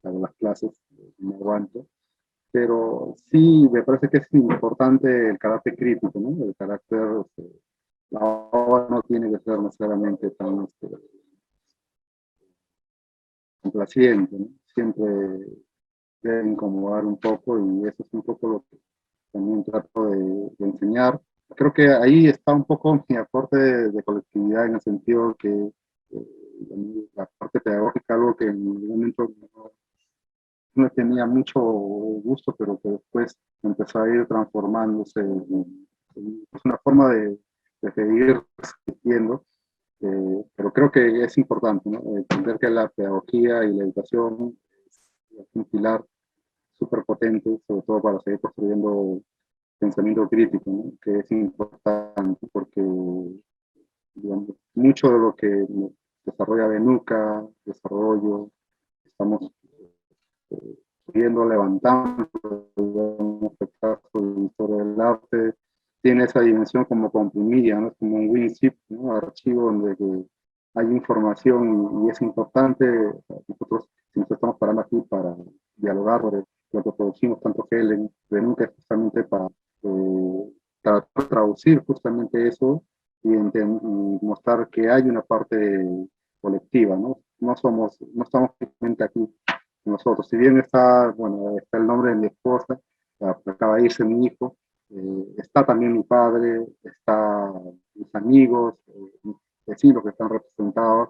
hago las clases, me aguanto. Pero sí, me parece que es importante el carácter crítico, ¿no? El carácter, la obra no tiene que ser necesariamente tan complaciente, ¿no? Siempre debe incomodar un poco, y eso es un poco lo que también trato de enseñar. Creo que ahí está un poco mi aporte de colectividad, en el sentido que la parte pedagógica, algo que en algún momento no tenía mucho gusto, pero que después empezó a ir transformándose en una forma de seguir existiendo. Pero creo que es importante, ¿no? Entender que la pedagogía y la educación es un pilar súper potente, sobre todo para seguir construyendo pensamiento crítico, ¿no? Que es importante porque, digamos, mucho de lo que desarrolla Benuca, desarrollo, estamos levantando, digamos, el caso de historia del arte, tiene esa dimensión como comprimida, ¿no? Es como un WinZip, ¿no? Archivo donde hay información, y es importante. Nosotros estamos parando aquí para dialogar sobre lo que producimos, tanto que en Benuca, justamente para traducir justamente eso y mostrar que hay una parte colectiva, ¿no? No estamos simplemente aquí nosotros. Si bien está el nombre de mi esposa, acaba de irse mi hijo, está también mi padre, está mis amigos, mis vecinos que están representados,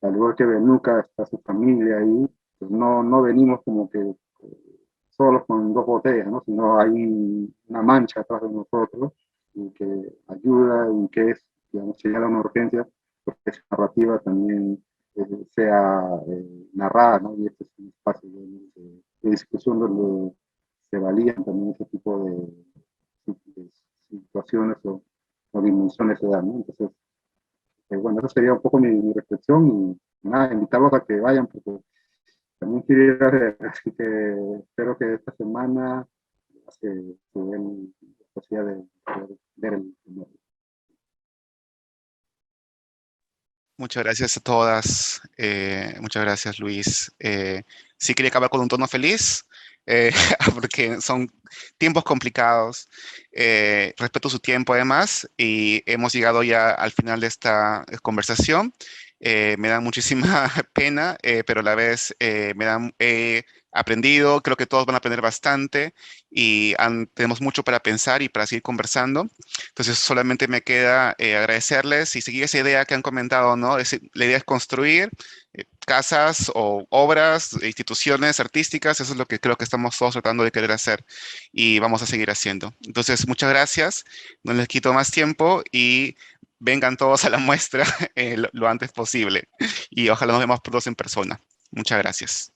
al igual que Benuca, está su familia ahí. Pues no venimos como que solos con dos botellas, ¿no? Sino hay una mancha atrás de nosotros, y que ayuda, y que es, digamos, señala una urgencia, porque esa narrativa también sea narrada, ¿no? Y este es un espacio de discusión donde se valían también ese tipo de situaciones o dimensiones de edad, ¿no? Entonces, bueno, esa sería un poco mi reflexión, y nada, invitarlos a que vayan, porque también quiero ir a ver, así que espero que esta semana se den la posibilidad de ver el Muchas gracias a todas. Muchas gracias, Luis. Sí quería acabar con un tono feliz, eh, porque son tiempos complicados. Respeto su tiempo, además, y hemos llegado ya al final de esta conversación. Me da muchísima pena, pero a la vez he aprendido, creo que todos van a aprender bastante y tenemos mucho para pensar y para seguir conversando. Entonces, solamente me queda agradecerles y seguir esa idea que han comentado, ¿no? La idea es construir casas o obras, instituciones artísticas, eso es lo que creo que estamos todos tratando de querer hacer y vamos a seguir haciendo. Entonces, muchas gracias, no les quito más tiempo y vengan todos a la muestra lo antes posible y ojalá nos vemos pronto en persona. Muchas gracias.